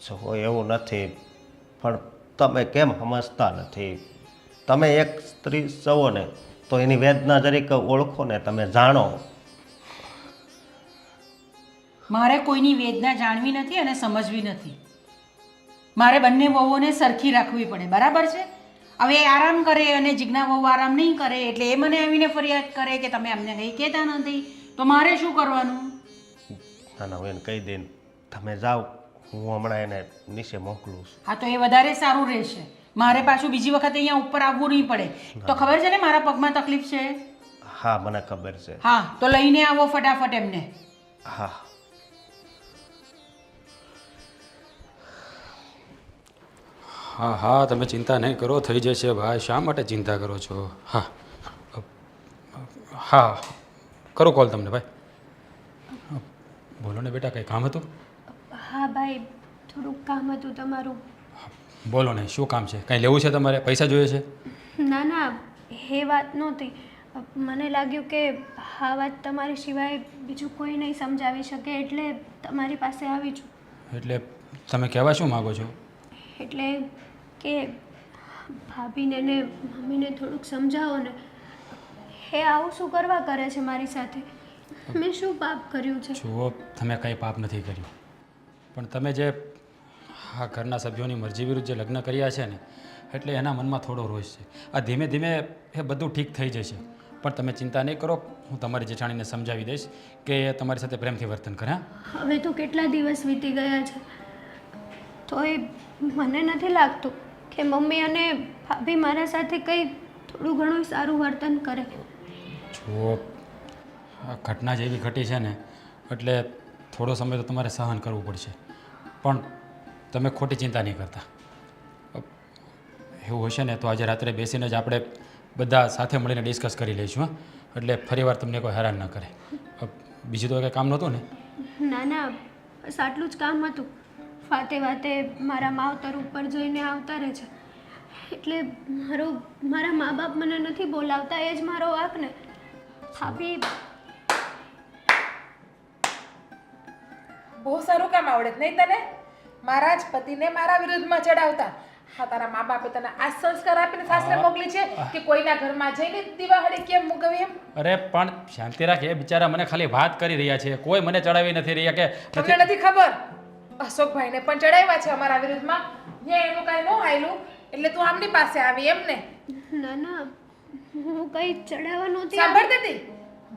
જો એવું નથી, પણ તમે કેમ સમજતા નથી? તમે એક સ્ત્રી છો ને તો એની વેદના જરીક ઓળખો ને, તમે જાણો. મારે કોઈની વેદના જાણવી નથી અને સમજવી નથી. મારે બંને વહુઓને સરખી રાખવી પડે, બરાબર છે? હવે એ આરામ કરે અને જીજ્ઞા વહુ આરામ નહીં કરે એટલે એ મને આવીને ફરિયાદ કરે કે તમે અમને કંઈ કહેતા નથી, તો મારે શું કરવાનું? ના ના, હું એને કહી દઈને તમે જાઓ, હું હમણાં એને નીચે મોકલું છું. હા તો એ વધારે સારું રહેશે. મારે પાછું બીજી વખત અહીંયા ઉપર આવવું નહીં પડે. તો ખબર છે ને મારા પગમાં તકલીફ છે? હા મને ખબર છે. હા તો લઈને આવો ફટાફટ એમને. હા હા હા, તમે ચિંતા નહીં કરો, થઈ જશે ભાઈ. શા માટે ચિંતા કરો છો? હા હા, કરો કોલ તમને ભાઈ. બોલો ને બેટા, કંઈ કામ હતું? હા ભાઈ, થોડુંક કામ હતું તમારું. બોલો ને, શું કામ છે? કાંઈ લેવું છે તમારે? પૈસા જોઈએ છે? ના ના, એ વાત નહોતી. મને લાગ્યું કે આ વાત તમારી સિવાય બીજું કોઈ નહીં સમજાવી શકે એટલે તમારી પાસે આવી છું. એટલે તમે કહેવા શું માગો છો? એટલે કે ભાભીને ને મમ્મીને થોડુંક સમજાવો ને. એ આવું શું કરવા કરે છે મારી સાથે? મેં શું પાપ કર્યું છે? જુઓ, તમે કંઈ પાપ નથી કર્યું, પણ તમે જે આ ઘરના સભ્યોની મરજી વિરુદ્ધ જે લગ્ન કર્યા છે ને, એટલે એના મનમાં થોડો રોષ છે. આ ધીમે ધીમે એ બધું ઠીક થઈ જશે, પણ તમે ચિંતા નહીં કરો. હું તમારી જેઠાણીને સમજાવી દઈશ કે એ તમારી સાથે પ્રેમથી વર્તન કરે. હવે તો કેટલા દિવસ વીતી ગયા છે, તો એ મને નથી લાગતું કે મમ્મી અને ભાભી મારા સાથે કંઈ થોડું ઘણું સારું વર્તન કરે. જુઓ, આ ઘટના જેવી ઘટી છે ને એટલે થોડો સમય તો તમારે સહન કરવું પડશે, પણ તમે ખોટી ચિંતા નહીં કરતા. એવું હશે ને તો આજે રાત્રે બેસીને જ આપણે બધા સાથે મળીને ડિસ્કસ કરી લઈશું. હા, એટલે ફરીવાર તમને કોઈ હેરાન ન કરે. બીજું તો કંઈ કામ નહોતું ને? ના ના, બસ આટલું જ કામ હતું. વાતે વાતે મારા માવતર ઉપર જઈને આવતા રહે છે એટલે મારા મા બાપ મને નથી બોલાવતા એ જ મારો વાંક ને. ભાભી બહુ સારું કામ આવડે છે નહીં તને? મારા જ પતિને મારા વિરુદ્ધમાં ચડાવતા. હા, તારા મા બાપે તને આ સંસ્કાર આપીને સાસરે મોકલી છે કે કોઈના ઘરમાં જઈને દિવાળી કેમ મૂકવી એમ? અરે પણ શાંતિ રાખ, એ બિચારા મને ખાલી વાત કરી રહ્યા છે, કોઈ મને ચડાવી નથી રહ્યા કે તમને નથી ખબર? અશોકભાઈને પણ ચડાવ્યા છે અમારા વિરુદ્ધમાં. ત્યાં એનું કાંઈ ન હાયલું એટલે તું આમની પાસે આવી એમ ને? ના ના, હું કંઈ ચડાવવા નહોતી. સાંભળતી હતી,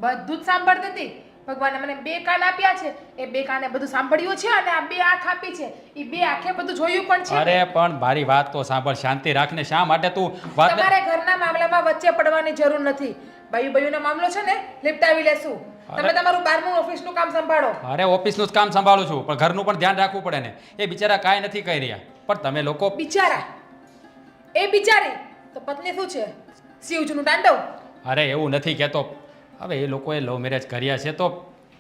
બધું જ સાંભળતી હતી. ભગવાને મને 2 કાન આપ્યા છે, એ 2 કાને બધું સાંભળ્યું છે અને આ 2 આંખ આપી છે, એ 2 આંખે બધું જોયું પણ છે. અરે પણ મારી વાત તો સાંભળ, શાંતિ રાખને. શા માટે તું વાત તમારે ઘરના મામલામાં વચ્ચે પડવાની જરૂર નથી. બાયુનો મામલો છે ને નિપટાવી લેશું. તમે તમારું 12મું ઓફિસનું કામ સંભાળો. અરે ઓફિસનું જ કામ સંભાળું છું, પણ ઘરનું પણ ધ્યાન રાખવું પડે ને. એ બિચારા કાંઈ નથી કહી રહ્યા, પણ તમે લોકો બિચારા, એ બિચારી તો પત્ની શું છે? શિવજીનું તાંડવ. અરે એવું નથી કહેતો. હવે એ લોકોએ લવ મેરેજ કર્યા છે તો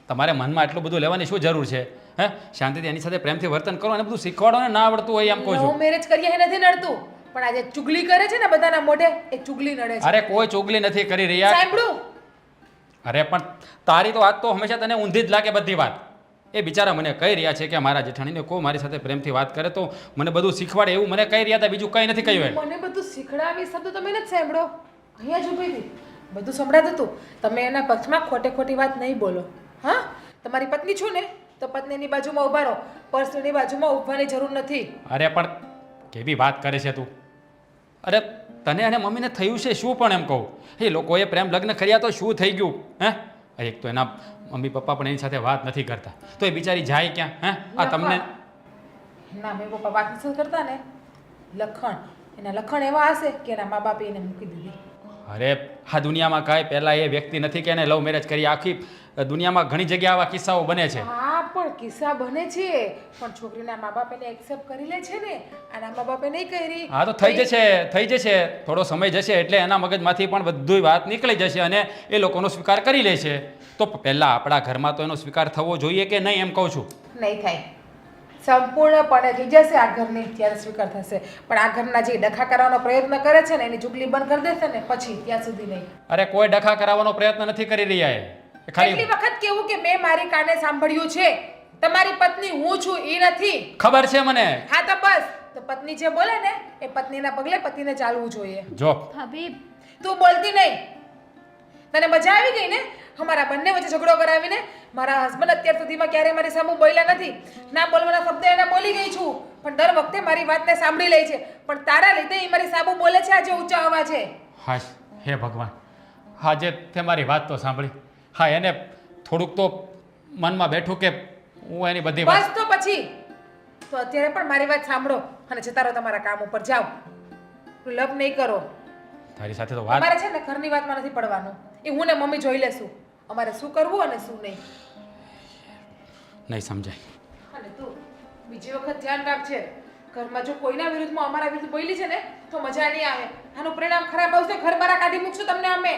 તમારે મનમાં એટલું બધું લેવાની શું જરૂર છે? હે, શાંતિથી એની સાથે પ્રેમથી વર્તન કરો અને બધું શીખવાડો ને. ના આવડતું હોય એમ કહું લવ છું. મેરેજ કરીએ એ નથી નડતું, પણ આજે ચુગલી કરે છે ને બધાના મોઢે, એ ચુગલી નડે છે. અરે કોઈ ચોગલી નથી કરી રહ્યા. સાંભળું? અરે પણ તારી તો વાત તો હંમેશા તને ઊંધી જ લાગે બધી વાત. એ બિચારા મને કહી રહ્યા છે કે મારા જેઠાણીને કોઈ મારી સાથે પ્રેમથી વાત કરે તો મને બધું શીખવાડે, એવું મને કહી રહ્યા હતા. બીજું કંઈ નથી કહ્યું. મને બધું શીખડાવી શબ્દ તમે નથી સાંભળો. અહીંયા જ ઊભી હતી, બધું સંભળાતું હતું. તમે એના પક્ષમાં ખોટે ખોટી વાત નહીં બોલો. હા, તમારી પત્ની છું ને તો પત્નીની બાજુમાં ઊભા રહો, પરસની બાજુમાં ઊભવાની જરૂર નથી. અરે પણ કેવી વાત કરે છે તું? અરે તને અને મમ્મીને થયું છે શું પણ એમ કહું? એ લોકોએ પ્રેમ લગ્ન કર્યા તો શું થઈ ગયું? હે, એક તો એના મમ્મી પપ્પા પણ એની સાથે વાત નથી કરતા, તો એ બિચારી જાય ક્યાં? હે, આ તમને ના, મેં પપ્પા વાત નથી કરતા ને. લખણ, એના લખણ એવા હશે કે એના મા બાપે એને મૂકી દીધી. અરે આ દુનિયામાં કાંઈ પહેલાં એ વ્યક્તિ નથી કે એને લવ મેરેજ કરી. આખી દુનિયામાં ઘણી જગ્યાએ આવા કિસ્સાઓ બને છે. હા, પણ કિસ્સા બને છે, પણ છોકરીના મા બાપ એને એક્સેપ્ટ કરી લે છે ને. આના મા બાપે નહીં કરી. હા તો થઈ જશે. થોડો સમય જશે એટલે એના મગજમાંથી પણ બધું વાત નીકળી જશે અને એ લોકોનો સ્વીકાર કરી લે છે. તો પહેલાં આપણા ઘરમાં તો એનો સ્વીકાર થવો જોઈએ કે નહીં એમ કહું છું. નહીં થાય. સંપૂર્ણપણે થઈ જશે આ ઘરની ત્યારે સ્વીકાર થશે, પણ આ ઘરના જે ડખા કરવાનો પ્રયત્ન કરે છે ને એની ચૂકલી બંધ કરી દેશે ને પછી, ત્યાં સુધી નહીં. અરે કોઈ ડખા કરાવવાનો પ્રયત્ન નથી કરી રહ્યા એ કેટલી ખાલી વખત કેવું કે મેં મારી કાને સાંભળ્યું છે, તમારી પત્ની હું છું એ નથી. ખબર છે મને. હા તો બસ, તો પત્ની જે બોલે ને એ પત્નીના પગલે પતિને ચાલવું જોઈએ. જો ભાભી તું બોલતી નહીં. તને મજા આવી ગઈ ને અમારા બંને વચ્ચે ઝઘડો કરાવીને? મારા હસબન્ડ અત્યાર સુધીમાં ક્યારેય મારી સામે બોલ્યા નથી. ના બોલવાના શબ્દ એને બોલી ગઈ છું, પણ દર વખતે મારી વાતને સાંભળી લે છે. પણ તારા લીધે એ મારી સામે બોલે છે આજે ઊંચા અવાજે. હાશ, હે ભગવાન, આજે તે મારી વાત તો સાંભળી. હા, એને થોડુંક તો મનમાં બેઠું કે હું એની બધી વાત. બસ તો પછી તો અત્યારે પણ મારી વાત સાંભળો અને જતા રહો તમારા કામ ઉપર. જાઓ, લપ નહીં કરો. તારી સાથે તો વાત અમારે છે ને ઘરની વાતમાં નથી પડવાનું. એ હું ને મમ્મી જોઈ લેશું અમારે શું કરવું અને શું નહીં. નહીં સમજાય. અને તું બીજી વખત ધ્યાન રાખજે, ઘરમાં જો કોઈના વિરુદ્ધમાં અમારા વિરુદ્ધ બોલી છે ને તો મજા નહીં આવે. આનું પરિણામ ખરાબ આવશે. ઘર બહાર કાઢી મૂકશું તમને અમે.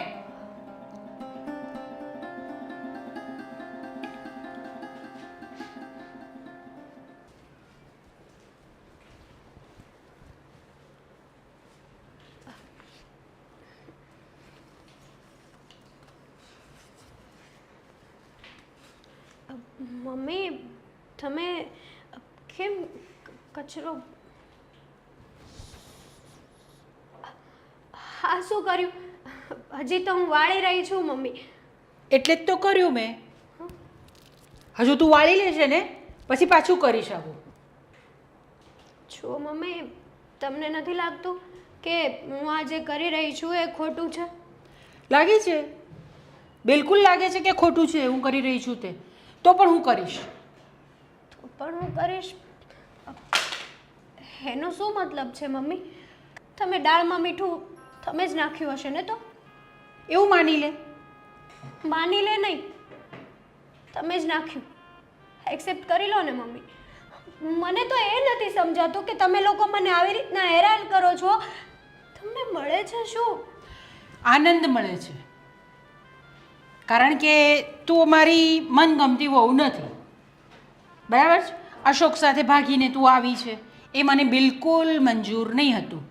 મમ્મી, તમે કેમ કચરો? હા, શું કર્યું? હજી તો હું વાળી રહી છું મમ્મી. એટલે જ તો કર્યું મેં. હજુ તું વાળી લેશે ને પછી પાછું કરીશ આવું. જો મમ્મી, તમને નથી લાગતું કે હું આ જે કરી રહી છું એ ખોટું છે? લાગે છે, બિલકુલ લાગે છે કે ખોટું છે હું કરી રહી છું તે. તો પણ હું કરીશ. તો પણ હું કરીશ એનો શું મતલબ છે મમ્મી? તમે દાળમાં મીઠું તમે જ નાખ્યું હશે ને? તો એવું માની લે. માની લે નહીં, તમે જ નાખ્યું. એક્સેપ્ટ કરી લો ને મમ્મી. મને તો એ નથી સમજાતું કે તમે લોકો મને આવી રીતના હેરાન કરો છો. તમને મળે છે શું? આનંદ મળે છે, કારણ કે તું મારી મનગમતી વહુ નથી, બરાબર છે? અશોક સાથે ભાગીને તું આવી છે એ મને બિલકુલ મંજૂર નહીં હતું.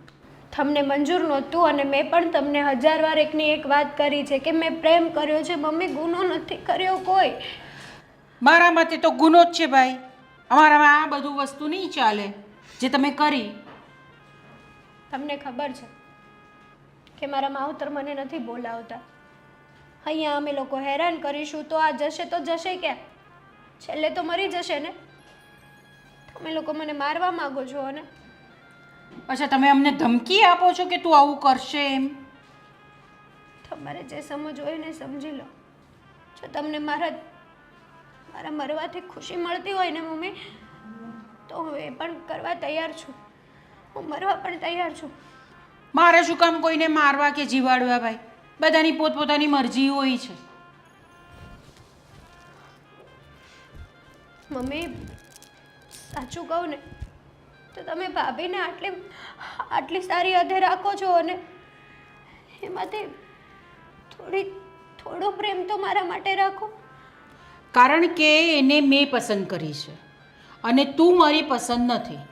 તમને મંજૂર નહોતું અને મેં પણ તમને 1000 વાર એકની એક વાત કરી છે કે મેં પ્રેમ કર્યો છે મમ્મી, ગુનો નથી કર્યો કોઈ. મારા મતે તો ગુનો જ છે ભાઈ. અમારામાં આ બધું વસ્તુ નહીં ચાલે જે તમે કરી. તમને ખબર છે કે મારા માવતર મને નથી બોલાવતા. અહીંયા અમે લોકો હેરાન કરીશું તો આ જશે તો જશે ક્યાં? છેલ્લે તો મરી જશે ને. તમે લોકો મને મારવા માંગો છો અને અચ્છા, તમે અમને ધમકી આપો છો કે તું આવું કરશે એમ? તમારે જે સમજવું હોય ને સમજી લો. જો તમને મારા મરવાથી ખુશી મળતી હોય ને મમ્મી, તો હું એ પણ કરવા તૈયાર છું. હું મરવા પણ તૈયાર છું. મારે શું કામ કોઈને મારવા કે જીવાડવા ભાઈ? બધાની પોતપોતાની મરજી હોય છે. મમ્મી, સાચું કહું ને તો તમે ભાભીને આટલી સારી હદે રાખો છો અને એમાંથી થોડો પ્રેમ તો મારા માટે રાખો. કારણ કે એને મેં પસંદ કરી છે અને તું મારી પસંદ નથી.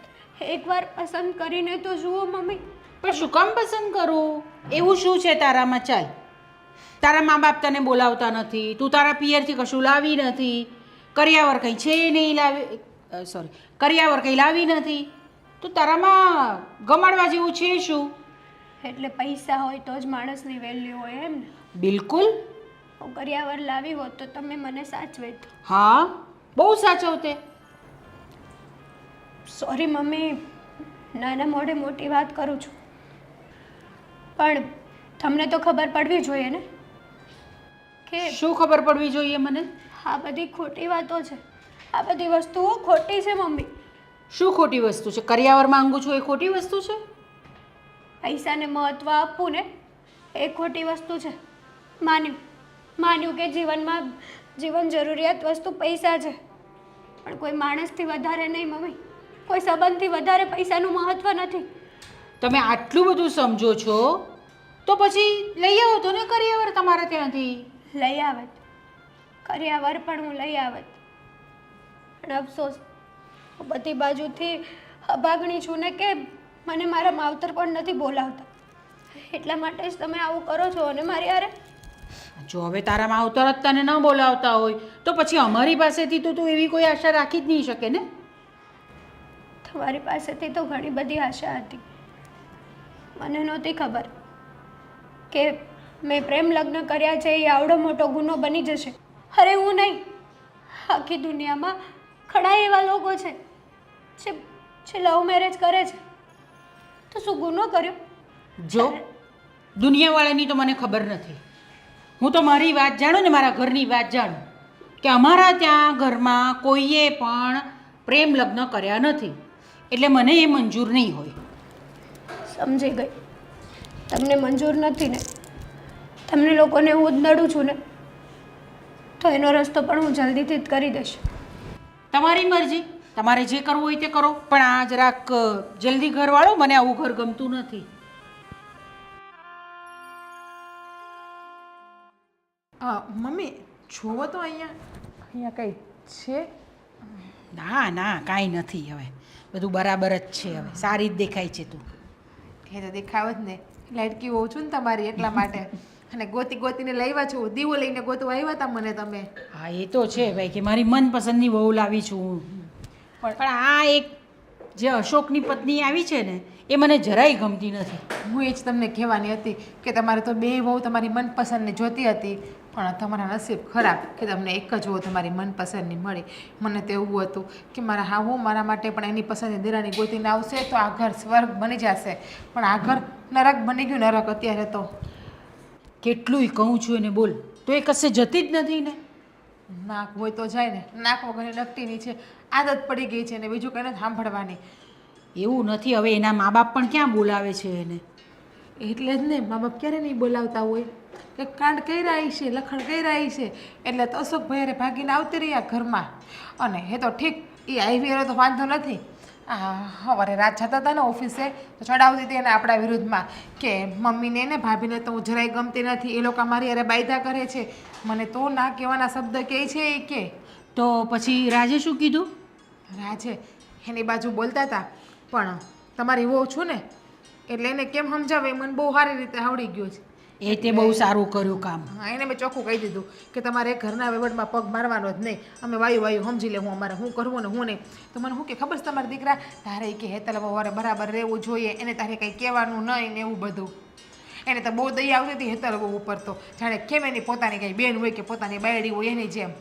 એકવાર પસંદ કરીને તો જુઓ મમ્મી. પણ શું કામ પસંદ કરું? એવું શું છે તારામાં? ચાલ, તારા મા બાપ તને બોલાવતા નથી, તું તારા પિયરથી કશું લાવી નથી, કરિયાવર કંઈ છે નહીં લાવી, કરિયાવર કંઈ લાવી નથી, તો તારામાં ગમાડવા જેવું છે શું? એટલે પૈસા હોય તો જ માણસની વેલ્યુ હોય એમ ને? બિલકુલ. હું કરિયાવર લાવી હોત તો તમે મને સાચવે. હા, બહુ સાચવતે. સોરી મમ્મી, નાના મોઢે મોટી વાત કરું છું, પણ તમને તો ખબર પડવી જોઈએ ને કે શું ખબર પડવી જોઈએ મને? આ બધી ખોટી વાતો છે. આ બધી વસ્તુઓ ખોટી છે મમ્મી. શું ખોટી વસ્તુ છે? કરિયાવર માંગુ છું એ ખોટી વસ્તુ છે? પૈસાને મહત્ત્વ આપવું ને એ ખોટી વસ્તુ છે. માન્યું કે જીવન જરૂરિયાત વસ્તુ પૈસા છે, પણ કોઈ માણસથી વધારે નહીં મમ્મી. કોઈ સંબંધથી વધારે પૈસાનું મહત્ત્વ નથી. તમે આટલું બધું સમજો છો તો પછી લઈ આવો તો ને કરિયાવર તમારે ત્યાંથી. લઈ આવત કરિયાવર પણ હું લઈ આવત, પણ અફસોસ હું બધી બાજુથી અભાગણી છું ને કે મને મારા માવતર પણ નથી બોલાવતા. એટલા માટે જ તમે આવું કરો છો અને મારી હારે. જો હવે તારા માવતર જ તને ન બોલાવતા હોય તો પછી અમારી પાસેથી તો તું એવી કોઈ આશા રાખી જ નહીં શકે ને. તમારી પાસેથી તો ઘણી બધી આશા હતી. મને નહોતી ખબર કે મેં પ્રેમ લગ્ન કર્યા છે એ આવડો મોટો ગુનો બની જશે. અરે હું નહીં, આખી દુનિયામાં ઘણા એવા લોકો છે જે લવ મેરેજ કરે છે. તો શું ગુનો કર્યો? જો દુનિયાવાળાની તો મને ખબર નથી. હું તો મારી વાત જાણું ને મારા ઘરની વાત જાણું કે અમારા ત્યાં ઘરમાં કોઈએ પણ પ્રેમ લગ્ન કર્યા નથી, એટલે મને એ મંજૂર નહીં હોય. સમજી ગઈ. તમને મંજૂર નથી ને? તમને લોકોને હું જ નડું છું ને? તો એનો રસ્તો પણ હું જલ્દીથી જ કરી દઈશ. તમારી મરજી, તમારે જે કરવું હોય તે કરો, પણ આ જરાક જલ્દી ઘરવાળો. મને આવું ઘર ગમતું નથી. મમ્મી જોવો તો અહીંયા કંઈ છે? ના ના, કાંઈ નથી. હવે બધું બરાબર જ છે. હવે સારી જ દેખાય છે તું. એ તો દેખાવ જ ને, લાડકી હોઉં છું ને તમારી, એટલા માટે. અને ગોતીને લાવ્યા છું, દીવો લઈને ગોતવા આવ્યા હતા મને તમે. હા, એ તો છે ભાઈ કે મારી મનપસંદની વહુ લાવી છું હું. પણ આ એક જે અશોકની પત્ની આવી છે ને એ મને જરાય ગમતી નથી. હું એ જ તમને કહેવાની હતી કે તમારે તો બે વહુ તમારી મનપસંદની જોતી હતી, પણ તમારા નસીબ ખરાબ કે તમને એક જ વહુ તમારી મનપસંદની મળી. મને તો એવું હતું કે મારા હાહુ મારા માટે પણ એની પસંદની દીરાની ગોતીને આવશે તો આ ઘર સ્વર્ગ બની જશે, પણ આ ઘર નરક બની ગયું. નરક અત્યારે તો કેટલુંય કહું છું એને બોલ તો એ કશે જતી જ નથી ને. નાક હોય તો જાય ને, નાક વગરની ડકટીની છે, આદત પડી ગઈ છે ને બીજું કંઈ નથી સાંભળવાની. એવું નથી. હવે એના મા બાપ પણ ક્યાં બોલાવે છે એને? એટલે જ ને, મા બાપ ક્યારે નહીં બોલાવતા હોય. કે કાંડ કર્યા છે, લખણ કર્યા છે, એટલે તો અશોકભાઈ અરે ભાગીને આવતી રહ્યા ઘરમાં. અને એ તો ઠીક, એ આવી રહ્યો તો વાંધો નથી. સવારે રાત જતા હતા ને ઓફિસે તો ચડાવતી હતી એને આપણા વિરુદ્ધમાં કે મમ્મીને ને ભાભીને તો હું જરાય ગમતી નથી, એ લોકો મારી અરે બાયદા કરે છે. મને તો ના કહેવાના શબ્દ કહે છે એ કે. તો પછી રાજે શું કીધું? રાજે એની બાજુ બોલતા હતા, પણ તમારી વહુ છું ને એટલે એને કેમ સમજાવે એ મને બહુ સારી રીતે આવડી ગયું છે. એ તે બહુ સારું કર્યું કામ. હા, એને મેં ચોખ્ખું કહી દીધું કે તમારે ઘરના વહીવટમાં પગ મારવાનો જ નહીં. અમે વાયુ સમજી લેવું અમારે શું કરવું ને શું નહીં. તો મને શું કે ખબર છે તમારા દીકરા તારે કે હેતલ વવારે બરાબર રહેવું જોઈએ, એને તારે કંઈ કહેવાનું નહીં ને એવું બધું. એને તો બહુ દયા આવતી હતી હેતલ વહુ ઉપર, તો જાણે કેમ એની પોતાની કંઈ બેન હોય કે પોતાની બાયડી હોય એની જેમ.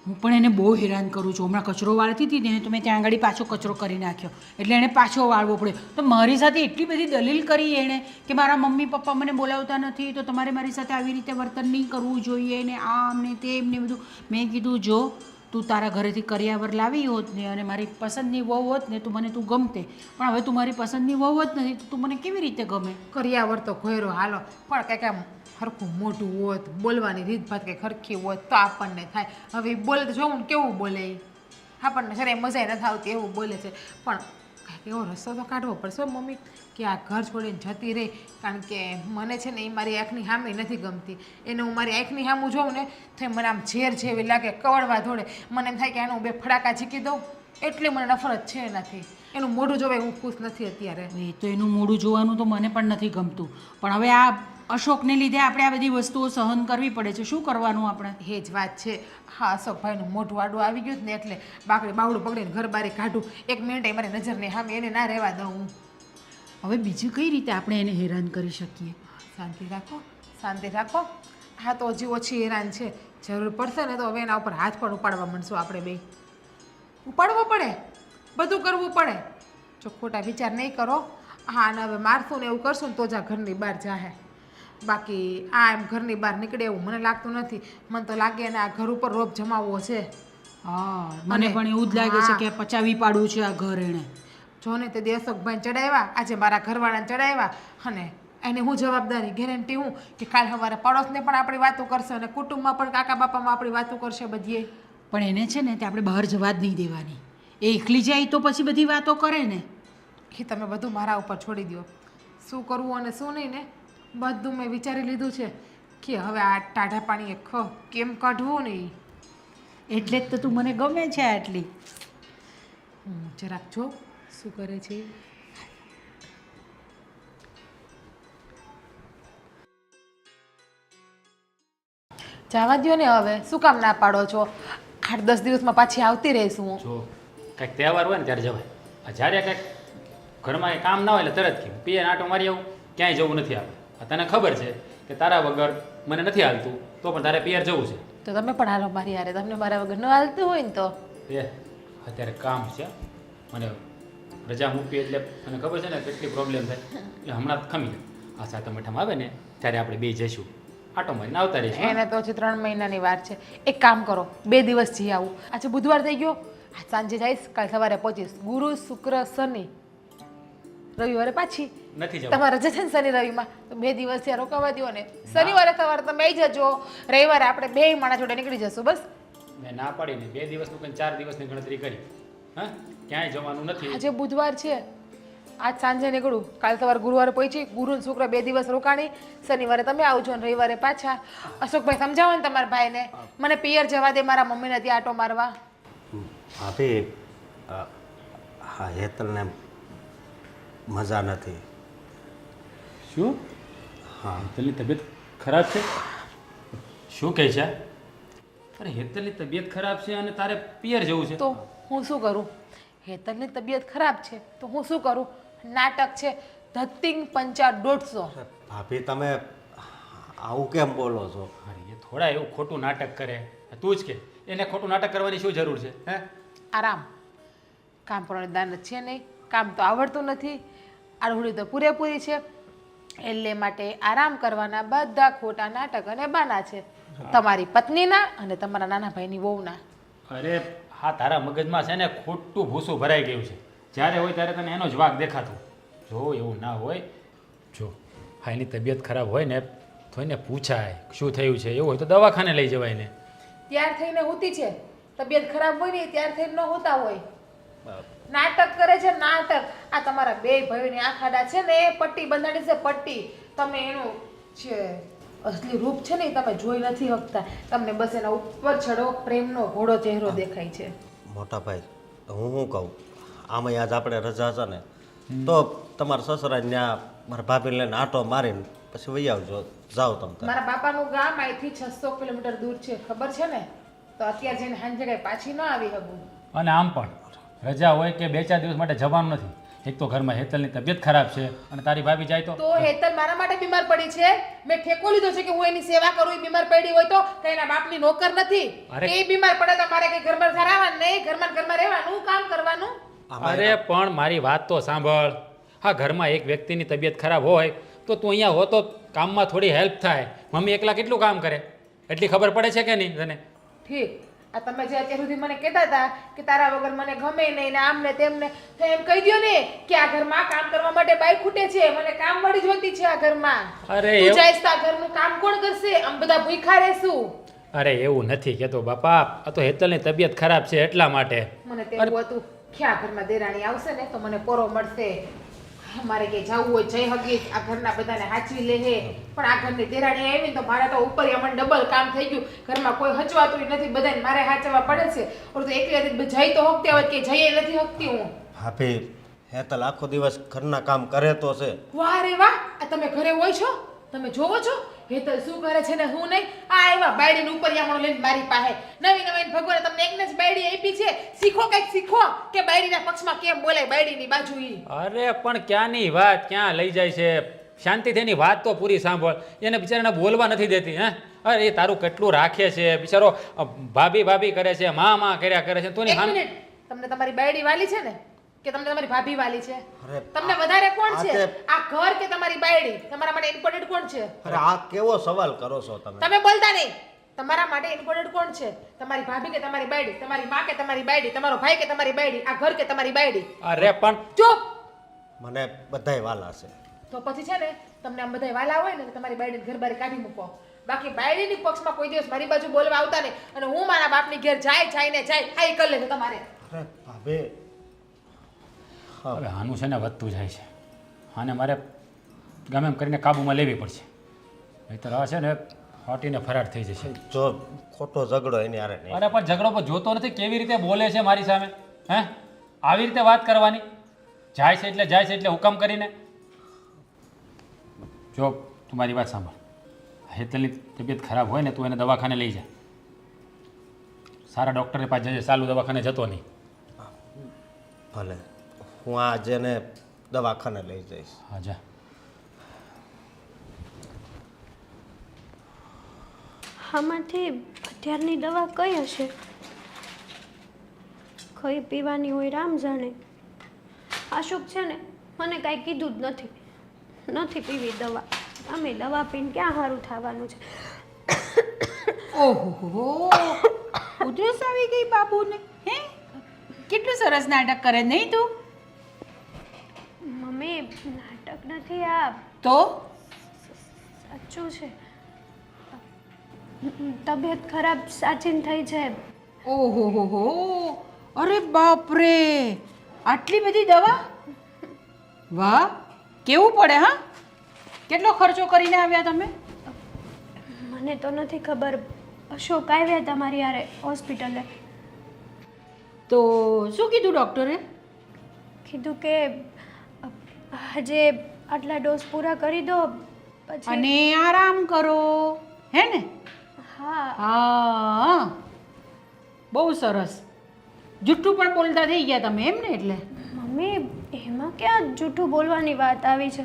હું પણ એને બહુ હેરાન કરું છું. હમણાં કચરો વાળતી હતી ને તો મેં ત્યાં આગળ પાછો કચરો કરી નાખ્યો, એટલે એને પાછો વાળવો પડ્યો. તો મારી સાથે એટલી બધી દલીલ કરી એણે કે મારા મમ્મી પપ્પા મને બોલાવતા નથી તો તમારે મારી સાથે આવી રીતે વર્તન નહીં કરવું જોઈએ ને આમ ને તેમ ને બધું. મેં કીધું જો તું તારા ઘરેથી કરિયાવર લાવી હોત ને અને મારી પસંદની વહુ હોત ને તો મને તું ગમતે, પણ હવે તું મારી પસંદની વહુ જ નથી તો તું મને કેવી રીતે ગમે? કરિયાવર તો ઘોયરો હાલો, પણ કંઈક આમ હરખું મોઢું હોત, બોલવાની રીતભાત કંઈક હરખી હોત તો આપણને થાય. હવે એ બોલે તો જોવું ને કેવું બોલે એ, આપણને જરા મજા નથી આવતી એવું બોલે છે. પણ કાંઈક એવો રસ્તો તો કાઢવો પડશે હો મમ્મી કે આ ઘર છોડીને જતી રહી. કારણ કે મને છે ને એ મારી આંખની સામે નથી ગમતી. એને હું મારી આંખની સામું જોઉં ને તો એ મને આમ ઝેર જેવી લાગે, કવડવા ધોડે. મને એમ થાય કે આનું બે ફડાકા ઝીકી દઉં, એટલી મને નફરત છે એનાથી. એનું મોઢું જોવે હું ખુશ નથી અત્યારે. એ તો એનું મોઢું જોવાનું તો મને પણ નથી ગમતું, પણ હવે આ અશોકને લીધે આપણે આ બધી વસ્તુઓ સહન કરવી પડે છે. શું કરવાનું આપણે? એ જ વાત છે. હા, અશોકભાઈનું મોઢું આડું આવી ગયું ને એટલે બાવડું પકડીને ઘર બારે કાઢું. એક મિનિટ મારી નજરની સામે એને ના રહેવા દઉં હું. હવે બીજી કઈ રીતે આપણે એને હેરાન કરી શકીએ? શાંતિ રાખો, શાંતિ રાખો. હા, તો હજી ઓછી હેરાન છે. જરૂર પડશે ને તો હવે એના ઉપર હાથ પણ ઉપાડવા માંડશું આપણે બે. ઉપાડવો પડે, બધું કરવું પડે. જો ખોટા વિચાર નહીં કરો. હા, અને હવે મારશું ને એવું કરશું ને તો જ આ ઘરની બહાર જાહે. બાકી આ એમ ઘરની બહાર નીકળે એવું મને લાગતું નથી. મને તો લાગે એને આ ઘર ઉપર રોપ જમાવવો છે. હા, મને પણ એવું જ લાગે છે કે પચાવી પાડવું છે આ ઘર એણે. જો ને તે અશોકભાઈને ચડાવ્યા, આજે મારા ઘરવાળાને ચડાવ્યા, અને એને હું જવાબદારી ગેરંટી હું કે કાલ સવારે પડોશને પણ આપણી વાતો કરશે અને કુટુંબમાં પણ કાકા બાપામાં આપણી વાતો કરશે બધીએ. પણ એને છે ને તે આપણે બહાર જવા જ નહીં દેવાની. એ એકલી જાય તો પછી બધી વાતો કરે ને. કે તમે બધું મારા ઉપર છોડી દો. શું કરવું અને શું નહીં ને બધું મેં વિચારી લીધું છે કે હવે આ ટાઢા પાણીએ કેમ કાઢવું નહીં. એટલે જ તો તું મને ગમે છે આટલી. જરાક જો શું કરે છે. જવા દો ને હવે, શું કામ ના પાડો છો? 8-10 દિવસમાં પાછી આવતી રહીશ હું. જો કંઈક તહેવાર હોય ને ત્યારે જવાય. આ જ્યારે કંઈક ઘરમાં કંઈ કામ ના હોય એટલે તરત કહ્યું પિયર આંટો મારી આવું, ક્યાંય જવું નથી આપણે. તને ખબર છે કે તારા વગર મને નથી હાલતું, તો પણ તારે પિયર જવું છે. તો તમે પણ હાલો મારી યારે, તમને મારા વગર ન હાલતું હોય ને તો. અત્યારે કામ છે મને, રજા મૂકવી એટલે મને ખબર છે ને કેટલી પ્રોબ્લેમ થાય. એટલે હમણાં ખમી લે, આ સાતમ આઠમ આવે ને ત્યારે આપણે બે જઈશું, આટો મારીને આવતા રહીશું. એને તો હજી 3 મહિનાની વાર છે. એક કામ કરો, 2 દિવસ જઈ આવું. આજે બુધવાર થઈ ગયો, આજ સાંજે જઈશ, કાલ સવારે પહોંચીશ. ગુરુ શુક્ર શનિ રવિવારે પાછી. નથી જવું. તમારે રજા છે ને શનિ રવિમાં, તો 2 દિવસ ત્યાં રોકાવા દો ને. શનિવારે સવારે તમે આવી જજો, રવિવારે આપણે 2 માણા જોડે નીકળી જશું. બસ મેં ના પાડીને 2 દિવસનું કંઈ 4 દિવસની ગણતરી કરી. હા, ક્યાંય જવાનું નથી. આજે બુધવાર છે, આજ સાંજે નીકળું, કાલ સવારે ગુરુવારે પહોંચી, ગુરુ ને શુક્ર 2 દિવસ રોકાણી, શનિવારે તમે આવજો ને રવિવારે પાછા. અશોકભાઈ સમજાવો ને તમારા ભાઈને, મને પિયર જવા દે મારા મમ્મીને ત્યાં આટો મારવા. ભાભી, હા હેતલને મજા નથી. શું? હા, હેતલની તબિયત ખરાબ છે? શું કહે છે? અરે હેતલની તબિયત ખરાબ છે અને તારે પિયર જવું છે? તો હું શું કરું? હેતલની તબિયત ખરાબ છે તો હું શું કરું? નાટક છે, ધતિંગ પંચા 150. ભાભી તમે આવું કેમ બોલો છો? અરે એ થોડા એવું ખોટું નાટક કરે. તું જ કે એને ખોટું નાટક કરવાની શું જરૂર છે? હે, આરામ. કામ પણ દાન છે નહીં, કામ તો આવડતું નથી, આડુડી તો પૂરેપૂરી છે, એટલે માટે આરામ કરવાના બધા ખોટા નાટક અને બાના છે, તમારી પત્નીના અને તમારા નાના ભાઈની વહુના. અરે હા, તારા મગજમાં છે ને ખોટું ભૂસું ભરાઈ ગયું છે. જ્યારે હોય ત્યારે તને એનો જ વાગ દેખાતો. જો એવું ના હોય, જો હા એની તબિયત ખરાબ હોય ને તો એને પૂછાય શું થયું છે, એવું હોય તો દવાખાને લઈ જવાય ને. ત્યાર થઈને હોતી છે, તબિયત ખરાબ હોય ને ત્યાર થઈને ન હોતા હોય. નાટક કરે છે નાટક. આ તમારા 2 ભાઈઓની આંખાડા છે ને એ પટ્ટી બંધાણી છે, પટ્ટી. તમે એનું જે અસલી રૂપ છે ને એ તમે જોઈ નથી શકતા. તમને બસ એના ઉપર ચડો પ્રેમનો ઘોડો ચહેરો દેખાય છે. મોટા ભાઈ, હું શું કહું, આમાં આજ આપણે રજા છે ને તો તમારા સસરા ત્યાં મારા ભાભીને લઈને આંટો મારીને પછી વહી આવજો, જાઓ તમે તાર. મારા બાપાનું ગામ અહીંથી 600 કિલોમીટર દૂર છે, ખબર છે ને? તો અત્યારે જઈને હાંજે કઈ પાછી ન આવી શકું. અને આમ પણ રજા હોય કે 2-4 દિવસ માટે જવાનું નથી. એક તો ઘરમાં હેતલની તબિયત ખરાબ છે અને તારી ભાભી જાય તો હેતલ મારા માટે બીમાર પડી છે, મેં ઠેકો લીધો છે કે હું એની સેવા કરું. એ બીમાર પડી હોય તો કઈ એના બાપની નોકર નથી. અરે. એ બીમાર પડે તો મારે કઈ ઘરમાં રહેવાનું નહીં, ઘરમાં રહેવાનું, કામ કરવાનું. અરે પણ મારી વાત તો સાંભળ. હા, ઘરમાં એક વ્યક્તિની તબિયત ખરાબ હોય તો તું અહીંયા હો તો કામમાં થોડી હેલ્પ થાય. મમ્મી એકલા કેટલું કામ કરે એટલી ખબર પડે છે કે નહીં તને? ઠીક, આ તમે જે અત્યાર સુધી મને કહેતા હતા કે તારા વગર મને ગમે નહીં ને આમ ને તેમ ને, તો એમ કહી દ્યો ને કે આ ઘરમાં કામ કરવા માટે બાઈ ખૂટે છે, મને કામ વાળી જોઈતી છે આ ઘરમાં. અરે તું એવું- જઈશ તો આ ઘરનું કામ કોણ કરશે? આમ બધા ભૂખ્યા રહેશું. અરે એવું નથી કહેતો બાપા, આ તો હેતલની તબિયત ખરાબ છે એટલા માટે. મને તેવું હતું કે આ ઘરમાં દેરાણી આવશે ને તો મને પોરો મળશે. મારે કે જવું હોય જઈ હગી, આ ઘરના બધાને હાચવી લે હે. પણ આ ઘરની દેરાણી આવી ને તો મારે તો ઉપર મને ડબલ કામ થઈ ગયું. ઘરમાં કોઈ હચવાતું નથી, બધાને મારે હાચવવા પડે છે. ઓર તો એકલી જઈ તો હકતી હોય કે જઈએ નથી હકતી હું. ભાભી, હેતલ આખો દિવસ ઘરના કામ કરે તો છે. વાહ રે વાહ, આ તમે ઘરે હોય છો, તમે જોવો છો હેતલ શું કરે છે ને હું નહીં. આ આવ્યા બાયડીને ઉપર યામણો લઈને મારી પાસે. નવી ભગવાને તમને એકને જ બાયડી આપી છે, શીખો કંઈક શીખો કે બાયડીના પક્ષમાં કેમ બોલાય, બાયડીની બાજુ ઈ. અરે પણ ક્યાંની વાત ક્યાં લઈ જાય છે? શાંતિથી એની વાત તો પૂરી સાંભળ. એને બિચારાને બોલવા નથી દેતી. હે, અરે એ તારું કેટલું રાખે છે બિચારો. ભાભી ભાભી કરે છે, માં કર્યા કરે છે. તું એક મિનિટ, તમને તમારી બાયડી વાલી છે ને કે તમને તમારી ભાભી વાલી છે? અરે, તમને વધારે કોણ આ છે, તે- આ ઘર કે તમારી બાયડી? તમારા માટે ઇમ્પોર્ટન્ટ કોણ છે? અરે આ કેવો સવાલ કરો છો તમે? તમે બોલતા નહીં. તમારા માટે ઇમ્પોર્ટન્ટ કોણ છે? તમારી ભાભી કે તમારી બાયડી? તમારી માં કે તમારી બાયડી? તમારો ભાઈ કે તમારી બાયડી? આ ઘર કે તમારી બાયડી? અરે પણ ચૂપ. મને બધાય વાલા છે. તો પછી છે ને તમને આમ બધાય વાલા હોય ને તો તમારી બાયડીને ઘર બાર કાઢી મૂકો. બાકી બાયડીની પક્ષમાં કોઈ દિવસ મારી બાજુ બોલવા આવતા નહીં. અને હું મારા બાપની ઘેર જાય હા એ કરી લેજો તમારે. અરે ભાભી, હવે આનું છે ને વધતું જાય છે. આને મારે ગમે એમ કરીને કાબૂમાં લેવી પડશે, નહીંતર આ છે ને હટીને ફરાર થઈ જશે. જો ખોટો ઝઘડો એની હારે નહીં. અરે પણ ઝઘડો પણ જોતો નથી કેવી રીતે બોલે છે મારી સામે. હે, આવી રીતે વાત કરવાની? જાય છે એટલે હુકમ કરીને. જો તું મારી વાત સાંભળ. હેતલની તબિયત ખરાબ હોય ને તું એને દવાખાને લઈ જા. સારા ડૉક્ટરે પાસે જજે, ચાલુ દવાખાને જતો નહીં. ભલે, હું આ જેને દવાખાને લઈ જઈશ. હા જા. આમાંથી અત્યારની દવા કઈ હશે? કઈ પીવાની હોય રામ જાણે. આશુક છે ને મને કાંઈ કીધું જ નથી પીવી દવા. અમે દવા પીને ક્યાં સારું થવાનું છે? ઓહો, ઉધરસ આવી ગઈ બાબુને. હે, કેટલું સરસ નાટક કરે નહીં તું? મમ્મી નાટક નથી, આ તો સાચું છે. તબિયત ખરાબ સાચીને થઈ છે. ઓહો, અરે બાપ રે, આટલી બધી દવા? વાહ, કેવું પડે હા? કેટલો ખર્ચો કરીને આવ્યા તમે? મને તો નથી ખબર. અશોક આવ્યા હતા મારી યારે હોસ્પિટલે. તો શું કીધું ડૉક્ટરે? કીધું કે આજે આટલા ડોઝ પૂરા કરી દો પછી. અને આરામ કરો, હે ને? હા. હા, બહુ સરસ. જુઠ્ઠું પણ બોલતા થઈ ગયા તમે એમ ને? એટલે મમ્મી એમાં ક્યાં જૂઠું બોલવાની વાત આવી છે?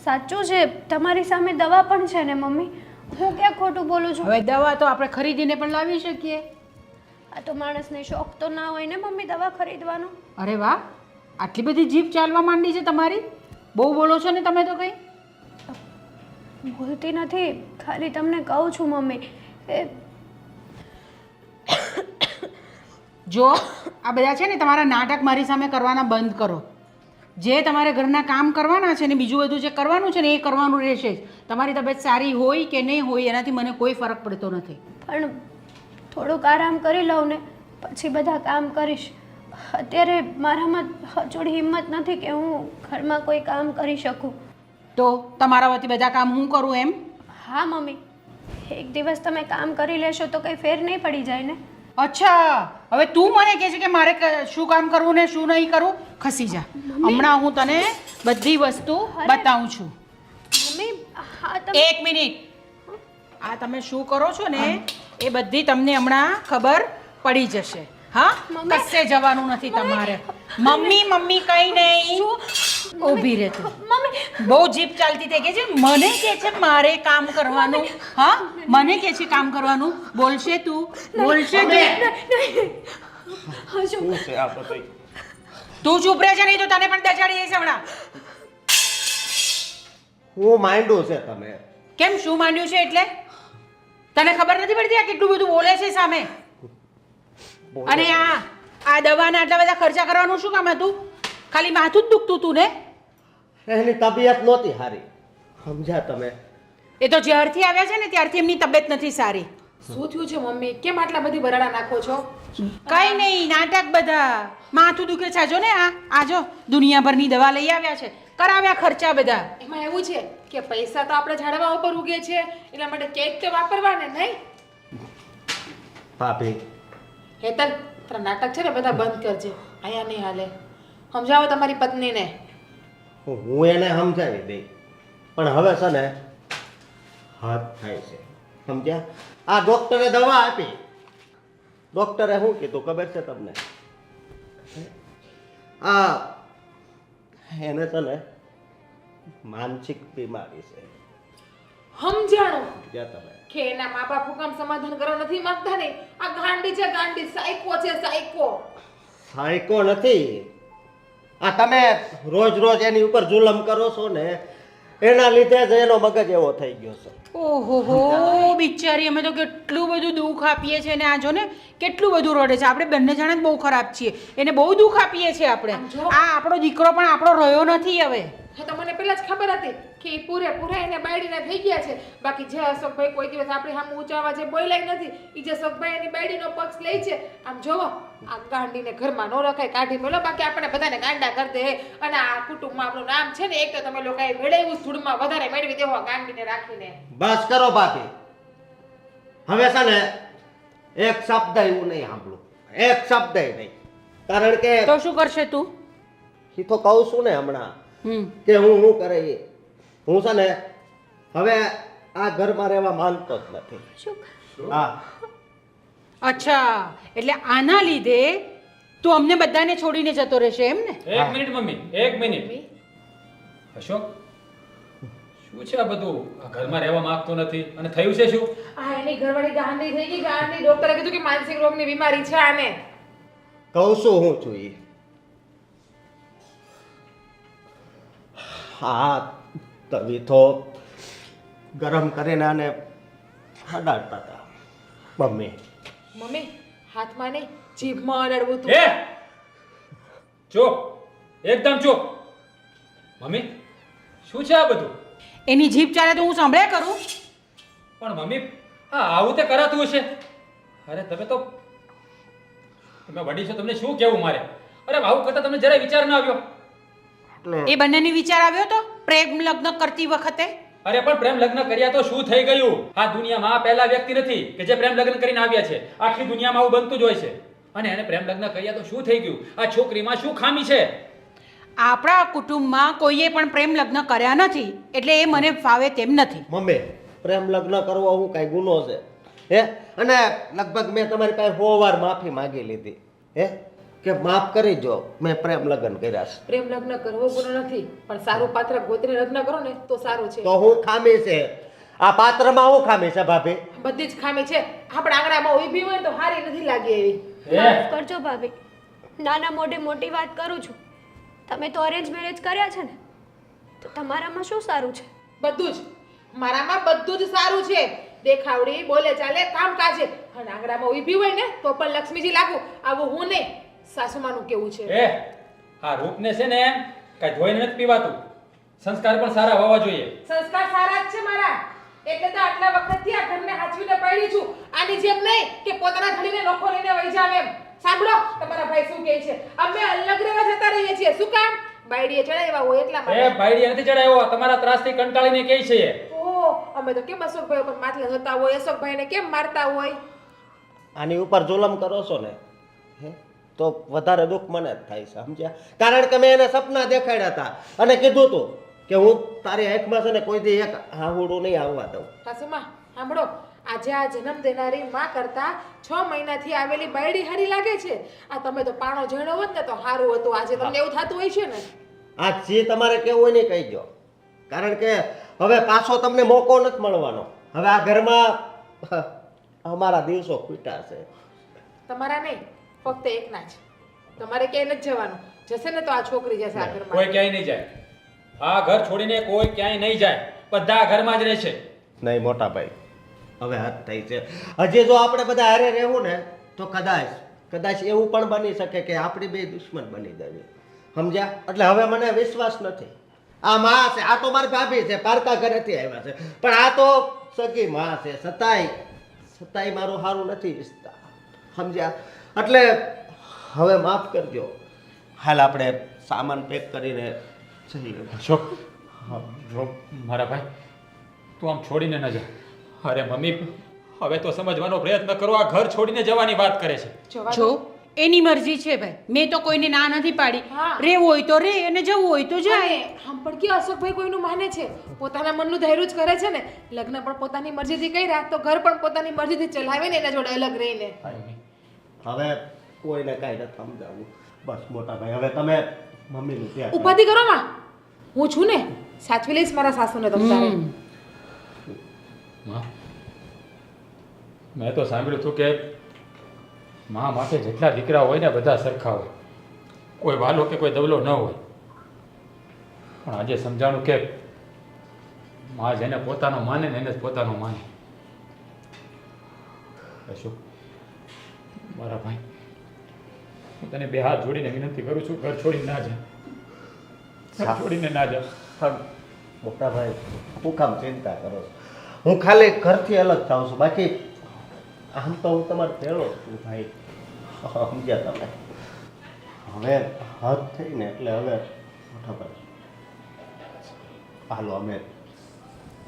સાચું છે, તમારી સામે દવા પણ છે ને મમ્મી. હું ક્યાં ખોટું બોલું છું? હવે દવા તો આપણે ખરીદીને પણ લાવી શકીએ. આ તો માણસને શોખ તો ના હોય ને મમ્મી દવા ખરીદવાનો. અરે વાહ, આટલી બધી જીભ ચાલવા માંડી છે તમારી. બહુ બોલો છો ને તમે તો કંઈ. બોલતી નથી, ખાલી તમને કહું છું મમ્મી. એ જો આ બધા છે ને તમારા નાટક મારી સામે કરવાના બંધ કરો. જે તમારે ઘરના કામ કરવાના છે ને બીજું બધું જે કરવાનું છે ને એ કરવાનું રહેશે જ. તમારી તબિયત સારી હોય કે નહીં હોય એનાથી મને કોઈ ફરક પડતો નથી. પણ થોડુંક આરામ કરી લઉં ને પછી બધા કામ કરીશ. અત્યારે મારામાં હજોડી હિંમત નથી કે હું ઘરમાં કોઈ કામ કરી શકું. તો તમારા વતી બધા કામ હું કરું એમ? હા મમ્મી, એક દિવસ તમે કામ કરી લેશો તો કંઈ ફેર નહીં પડી જાય ને. અચ્છા હવે તું મને કહે છે કે મારે શું કામ કરવું ને શું નહીં કરવું? ખસી જા, હમણાં હું તને બધી વસ્તુ બતાવું છું. મમ્મી હા તમે એક મિનિટ, આ તમે શું કરો છો ને એ બધી તમને હમણાં ખબર પડી જશે. હા, મમ્મી. કશે જવાનું નથી તમારે. મમ્મી મમ્મી કઈ નહીં, ઊભી રહે તું. મમ્મી બહુ જીભ ચાલતી થઈ ગઈ છે. મને કે છે મારે કામ કરવાનું. હા, મને કે છે કામ કરવાનું. બોલશે તું, બોલશે તું. હજુ શું છે આ બધું? તું ચૂપ રહે છે, નહીં તો તને પણ દચાડી જઈશ હમણાં. હું માંડ્યું છે તમે? કેમ, શું માંડ્યું છે એટલે? તને ખબર નથી પડતી આ કેટલું બધું બોલે છે સામે? અને આ દવાના આટલા બધા ખર્ચા કરવાનું શું કામ હતું? ખાલી માથું જ દુખતું તું ને? એની તબિયત નહોતી સારી, સમજ્યા તમે? એ તો જ્યારથી આવ્યા છે ને ત્યારથી એમની તબિયત નથી સારી. શું થયું છે મમ્મી? કેમ આટલા બધી બરાડા નાખો છો? કઈ નહીં, નાટક બધા. માથું દુખે છે, જો ને આ જો દુનિયાભરની દવા લઈ આવ્યા છે, કરાવ્યા ખર્ચા બધા. એમાં એવું છે કે પૈસા તો આપણે ઝાડવા ઉપર ઉગે છે, એટલા માટે કેક તો વાપરવા ને, નહીં? ભાભી, હેતલ, તારા નાટક છે ને બધા બંધ કરજે, અહીંયા નહીં હાલે. સમજાવો તમારી પત્નીને. હું એને સમજાવી દઈ, પણ હવે છે ને હાથ થાય છે, સમજ્યા? આ ડોક્ટરે દવા આપી. ડોક્ટરે શું કીધું ખબર છે તમને? આ એને છે ને માનસિક બીમારી છે. સમજાણું સમજ્યા તમે? કે એના મા બાપ હુકામ સમાધાન કરવા નથી માંગતા ને? આ ગાંડી છે, ગાંડી સાયકો છે, સાયકો. સાયકો નથી. આ તમે રોજ રોજ એની ઉપર જુલમ કરો છો ને, એના લીધે જ એનો મગજ એવો થઈ ગયો છે. ઓહો બિચારી, અમે તો કેટલું બધું દુઃખ આપીએ છીએ ને આ જો ને કેટલું બધું રડે છે. આપણે બંને જણા જ બહુ ખરાબ છીએ, એને બહુ દુઃખ આપીએ છીએ આપણે. આ આપણો દીકરો પણ આપણો રહ્યો નથી હવે. હા, તો મને પહેલા જ ખબર હતી કે ઈ પૂરેપૂરા એને બાયડીના થઈ ગયા છે. બાકી જે અશોકભાઈ કોઈ દિવસ આપણી સામે ઊંચા અવાજે બોલ્યા નથી. ઈ જે અશોકભાઈ એની બાયડીનો પક્ષ લે છે. આમ જોવો, આ ગાંડીને ઘરમાં ન રખાય, કાઢી મેલો, બાકી આપણે બધાને ગાંડા કરી દે. અને આ કુટુંબમાં આપણું નામ છે ને, એક તો તમે લોકોએ મેળવ્યું, ધૂળમાં વધારે મેળવી દેવો આ ગાંડીને રાખીને. બસ કરો ભાભી, હવે છે ને એક શબ્દ એવું નહીં સાંભળું, એક શબ્દ નહીં. કારણ કે તો શું કરશે તું? એ તો કહું છું ને હમણાં હમ કે હું શું કરે એ. હું છે ને હવે આ ઘરમાં રહેવા માંગતો જ નથી. શું હા, અચ્છા, એટલે આના લીધે તું અમને બધાને છોડીને જતો રહેશે એમ ને? એક મિનિટ મમ્મી, એક મિનિટ. અશોક, શું છે આ બધું? આ ઘરમાં રહેવા માંગતો નથી અને થયું છે શું? આ એની ઘરવાળી ગાંડી થઈ ગઈ, ગાંડી. ડોક્ટરે કીધું કે માનસિક રોગની બીમારી છે આને. કહું છું હું છું એ. હા, તવી તો ગરમ કરીને આને અડાડતા હતા મમ્મી. મમ્મી, હાથમાં નહીં જીભમાં અડાડવું તું. એ ચૂપ, એકદમ ચૂપ. મમ્મી, શું છે આ બધું? એની જીભ ચાલે તો હું સાંભળ્યા કરું? પણ મમ્મી, આવું તે કરાતું હશે? અરે તમે તો તમે વડી છો, તમને શું કહેવું મારે? અરે આવું કરતા તમને જરાય વિચાર ન આવ્યો? એટલે એ બંનેની વિચાર આવ્યો તો પ્રેમ લગ્ન કરતી વખતે? અરે પણ પ્રેમ લગ્ન કર્યા તો શું થઈ ગયું? આ દુનિયામાં આ પહેલા વ્યક્તિ નથી કે જે પ્રેમ લગ્ન કરીને આવ્યા છે. આખી દુનિયામાં આવું બનતું જ હોય છે. અને એને પ્રેમ લગ્ન કર્યા તો શું થઈ ગયું? આ છોકરીમાં શું ખામી છે? આપણા કુટુંબમાં કોઈએ પણ પ્રેમ લગ્ન કર્યા નથી, એટલે એ મને ફાવે તેમ નથી. મમ્મી, પ્રેમ લગ્ન કરવો હું કાંઈ ગુનો છે? હે? અને લગભગ મેં તમારી પાસે 100 વાર માફી માંગી લીધી. હે? કે માફ કરી જો, મેં પ્રેમ લગ્ન કર્યા છે. પ્રેમ લગ્ન કરવો ગુનો નથી, પણ સારું પાત્ર ગોતીને લગ્ન કરો ને તો સારું છે. તો હું ખામી છે? આ પાત્રમાં હું ખામી છે ભાભી? બધી જ ખામી છે. આપણા આંગણામાં ઊભી હોય ને તો હારી નથી લાગી એવી. માફ કરજો ભાભી, નાના મોઢે મોટી વાત કરું છું. તમે તો અરેન્જ મેરેજ કર્યા છે ને, તો તમારામાં શું સારું છે? બધું જ મારામાં બધું જ સારું છે. દેખાવડી, બોલે ચાલે, કામકાજે. અને આંગણામાં ઊભી હોય ને તો પણ લક્ષ્મીજી લાગુ. આવું હું નહીં, સાસુમાનું કેવું છે. આ રૂપને છે ને કાંઈ ધોઈને નથી પીવાતું. સંસ્કાર પણ સારા હોવા જોઈએ. સંસ્કાર સારા જ છે મારા, એટલે તો આટલા વખતથી આ ઘરને હાચવીને પડી છું. આની જેમ નહીં કે પોતાના ધણીને નોખો લઈને વહી જાવ એમ. સાંભળો તમારા ભાઈ શું કહે છે. અમે અલગ રહેવા જતા રહીએ છીએ. શું કામ? બાયડીએ ચડાવ્યા હોય એટલા માટે. બાયડીએ નથી ચડાવ્યો, તમારા ત્રાસથી કંટાળીને કહે છે. ઓહ, અમે તો કેમ અશોકભાઈ ઉપર માથે જતા હોય, અશોકભાઈને કેમ મારતા હોય? આની ઉપર જુલમ કરો છો ને હે તો વધારે દુઃખ મને જ થાય છે સમજ્યા કારણ કે મેં એને સપના દેખાડ્યા હતા અને કીધું હતું કે હું તારી આંખમાં છે ને કોઈ દી એક હાહુડું નહીં આવવા દઉં સાસુમાં સાંભળો આજે આ જન્મ દેનારી માં કરતા 6 મહિનાથી આવેલી બાયડી હારી લાગે છે. આ તમે તો પાણો જણો હોત ને તો સારું હતું. આજે તમને એવું થતું હોય છે ને. આ જે તમારે કેવું હોય ને કહી દો કારણ કે હવે પાછો તમને મોકો નથી મળવાનો. હવે આ ઘરમાં અમારા દિવસો ખૂટ્યા છે. તમારા નહીં, ફક્ત એકના જ. તમારે ક્યાંય નથી જવાનું. જશે ને તો આ છોકરી જશે આ ઘરમાં. કોઈ ક્યાંય નહીં જાય. આ ઘર છોડીને કોઈ ક્યાંય નહીં જાય. બધા આ ઘરમાં જ રહેશે. નહીં મોટા ભાઈ હવે હદ થઈ છે. હજી જો આપણે બધા હારે રહેવું ને તો કદાચ એવું પણ બની શકે કે આપણી બે દુશ્મન બની જવી સમજ્યા. એટલે હવે મને વિશ્વાસ નથી. આ માં છે, આ તો મારી ભાભી છે, પારકા ઘરેથી આવ્યા છે, પણ આ તો સગી માં છે. સતાય મારું સારું નથી ઈચ્છતા સમજ્યા. એટલે હવે માફ કરજો. હાલ આપણે સામાન પેક કરીને જઈએ. અશોક જો મારા ભાઈ તું આમ છોડીને ન જા. અરે મમ્મી હવે તો સમજવાનો પ્રયત્ન કરો. આ ઘર છોડીને જવાની વાત કરે છે. જવા દો. જો એની મરજી છે ભાઈ, મેં તો કોઈને ના નથી પાડી. હા. રહેવું હોય તો રે અને જવું હોય તો જાય. અને આમ પણ કે અશોકભાઈ કોઈનું માને છે, પોતાના મનનું ધૈર્ય જ કરે છે ને. લગ્ન પણ પોતાની મરજીથી કર્યા તો ઘર પણ પોતાની મરજીથી ચલાવે ને એના જોડે અલગ રહીને. હવે કોઈને કાંઈ નથી સમજાવવું. બસ મોટા ભાઈ હવે તમે મમ્મીનું ત્યાં કરો. ઉપાધિ કરો માં, હું છું ને, સાચવી લઈશ મારા સાસુને તમારે. માં મેં તો સાંભળ્યું હતું કે મા માટે જેટલા દીકરા હોય ને બધા સરખા હોય. કોઈ વાલો કે કોઈ દવલો ન હોય. પણ આજે સમજાણું કે મા જેને પોતાનો માને ને એને જ પોતાનો માને. અશોક મારા ભાઈ હું તને બે હાથ જોડીને વિનંતી કરું છું ઘર છોડીને ના જા. ઘર છોડીને ના જા. મોટા ભાઈ હું કામ ચિંતા કરો છો? હું ખાલી ઘરથી અલગ થાઉં છું. બાકી આમ તો હું તમારે ભેળો છું ભાઈ સમજ્યા તમે. હવે હદ થઈ ને એટલે હવે મોટા ભાઈ હાલો અમે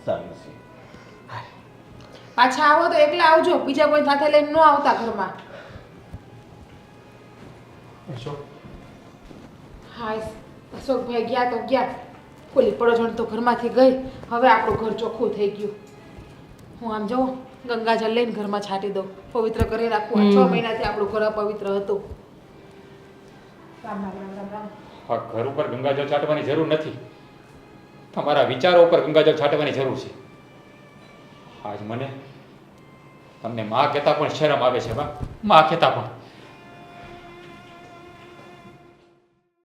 ચાલીએ છીએ. પાછા આવો તો એકલા આવજો, બીજા કોઈ સાથે લઈને ન આવતા ઘરમાં. અશોક હા અશોકભાઈ ગયા તો ગયા, ઓલી પડોજણ તો ઘરમાંથી ગઈ. હવે આપણું ઘર ચોખ્ખું થઈ ગયું. હું આમ જાઉં ગંગાજળ લઈને ઘરમાં છાંટી દઉં, પવિત્ર કરી રાખું. આ 6 મહિનાથી આપણું ઘર અપવિત્ર હતું. રામ રામ રામ રામ રામ. આ ઘર ઉપર ગંગાજળ છાંટવાની જરૂર નથી. તમારા વિચારો ઉપર ગંગાજળ છાંટવાની જરૂર છે. આજ મને તમને માં કહેતા પણ શરમ આવે છે. માં કહેતા પણ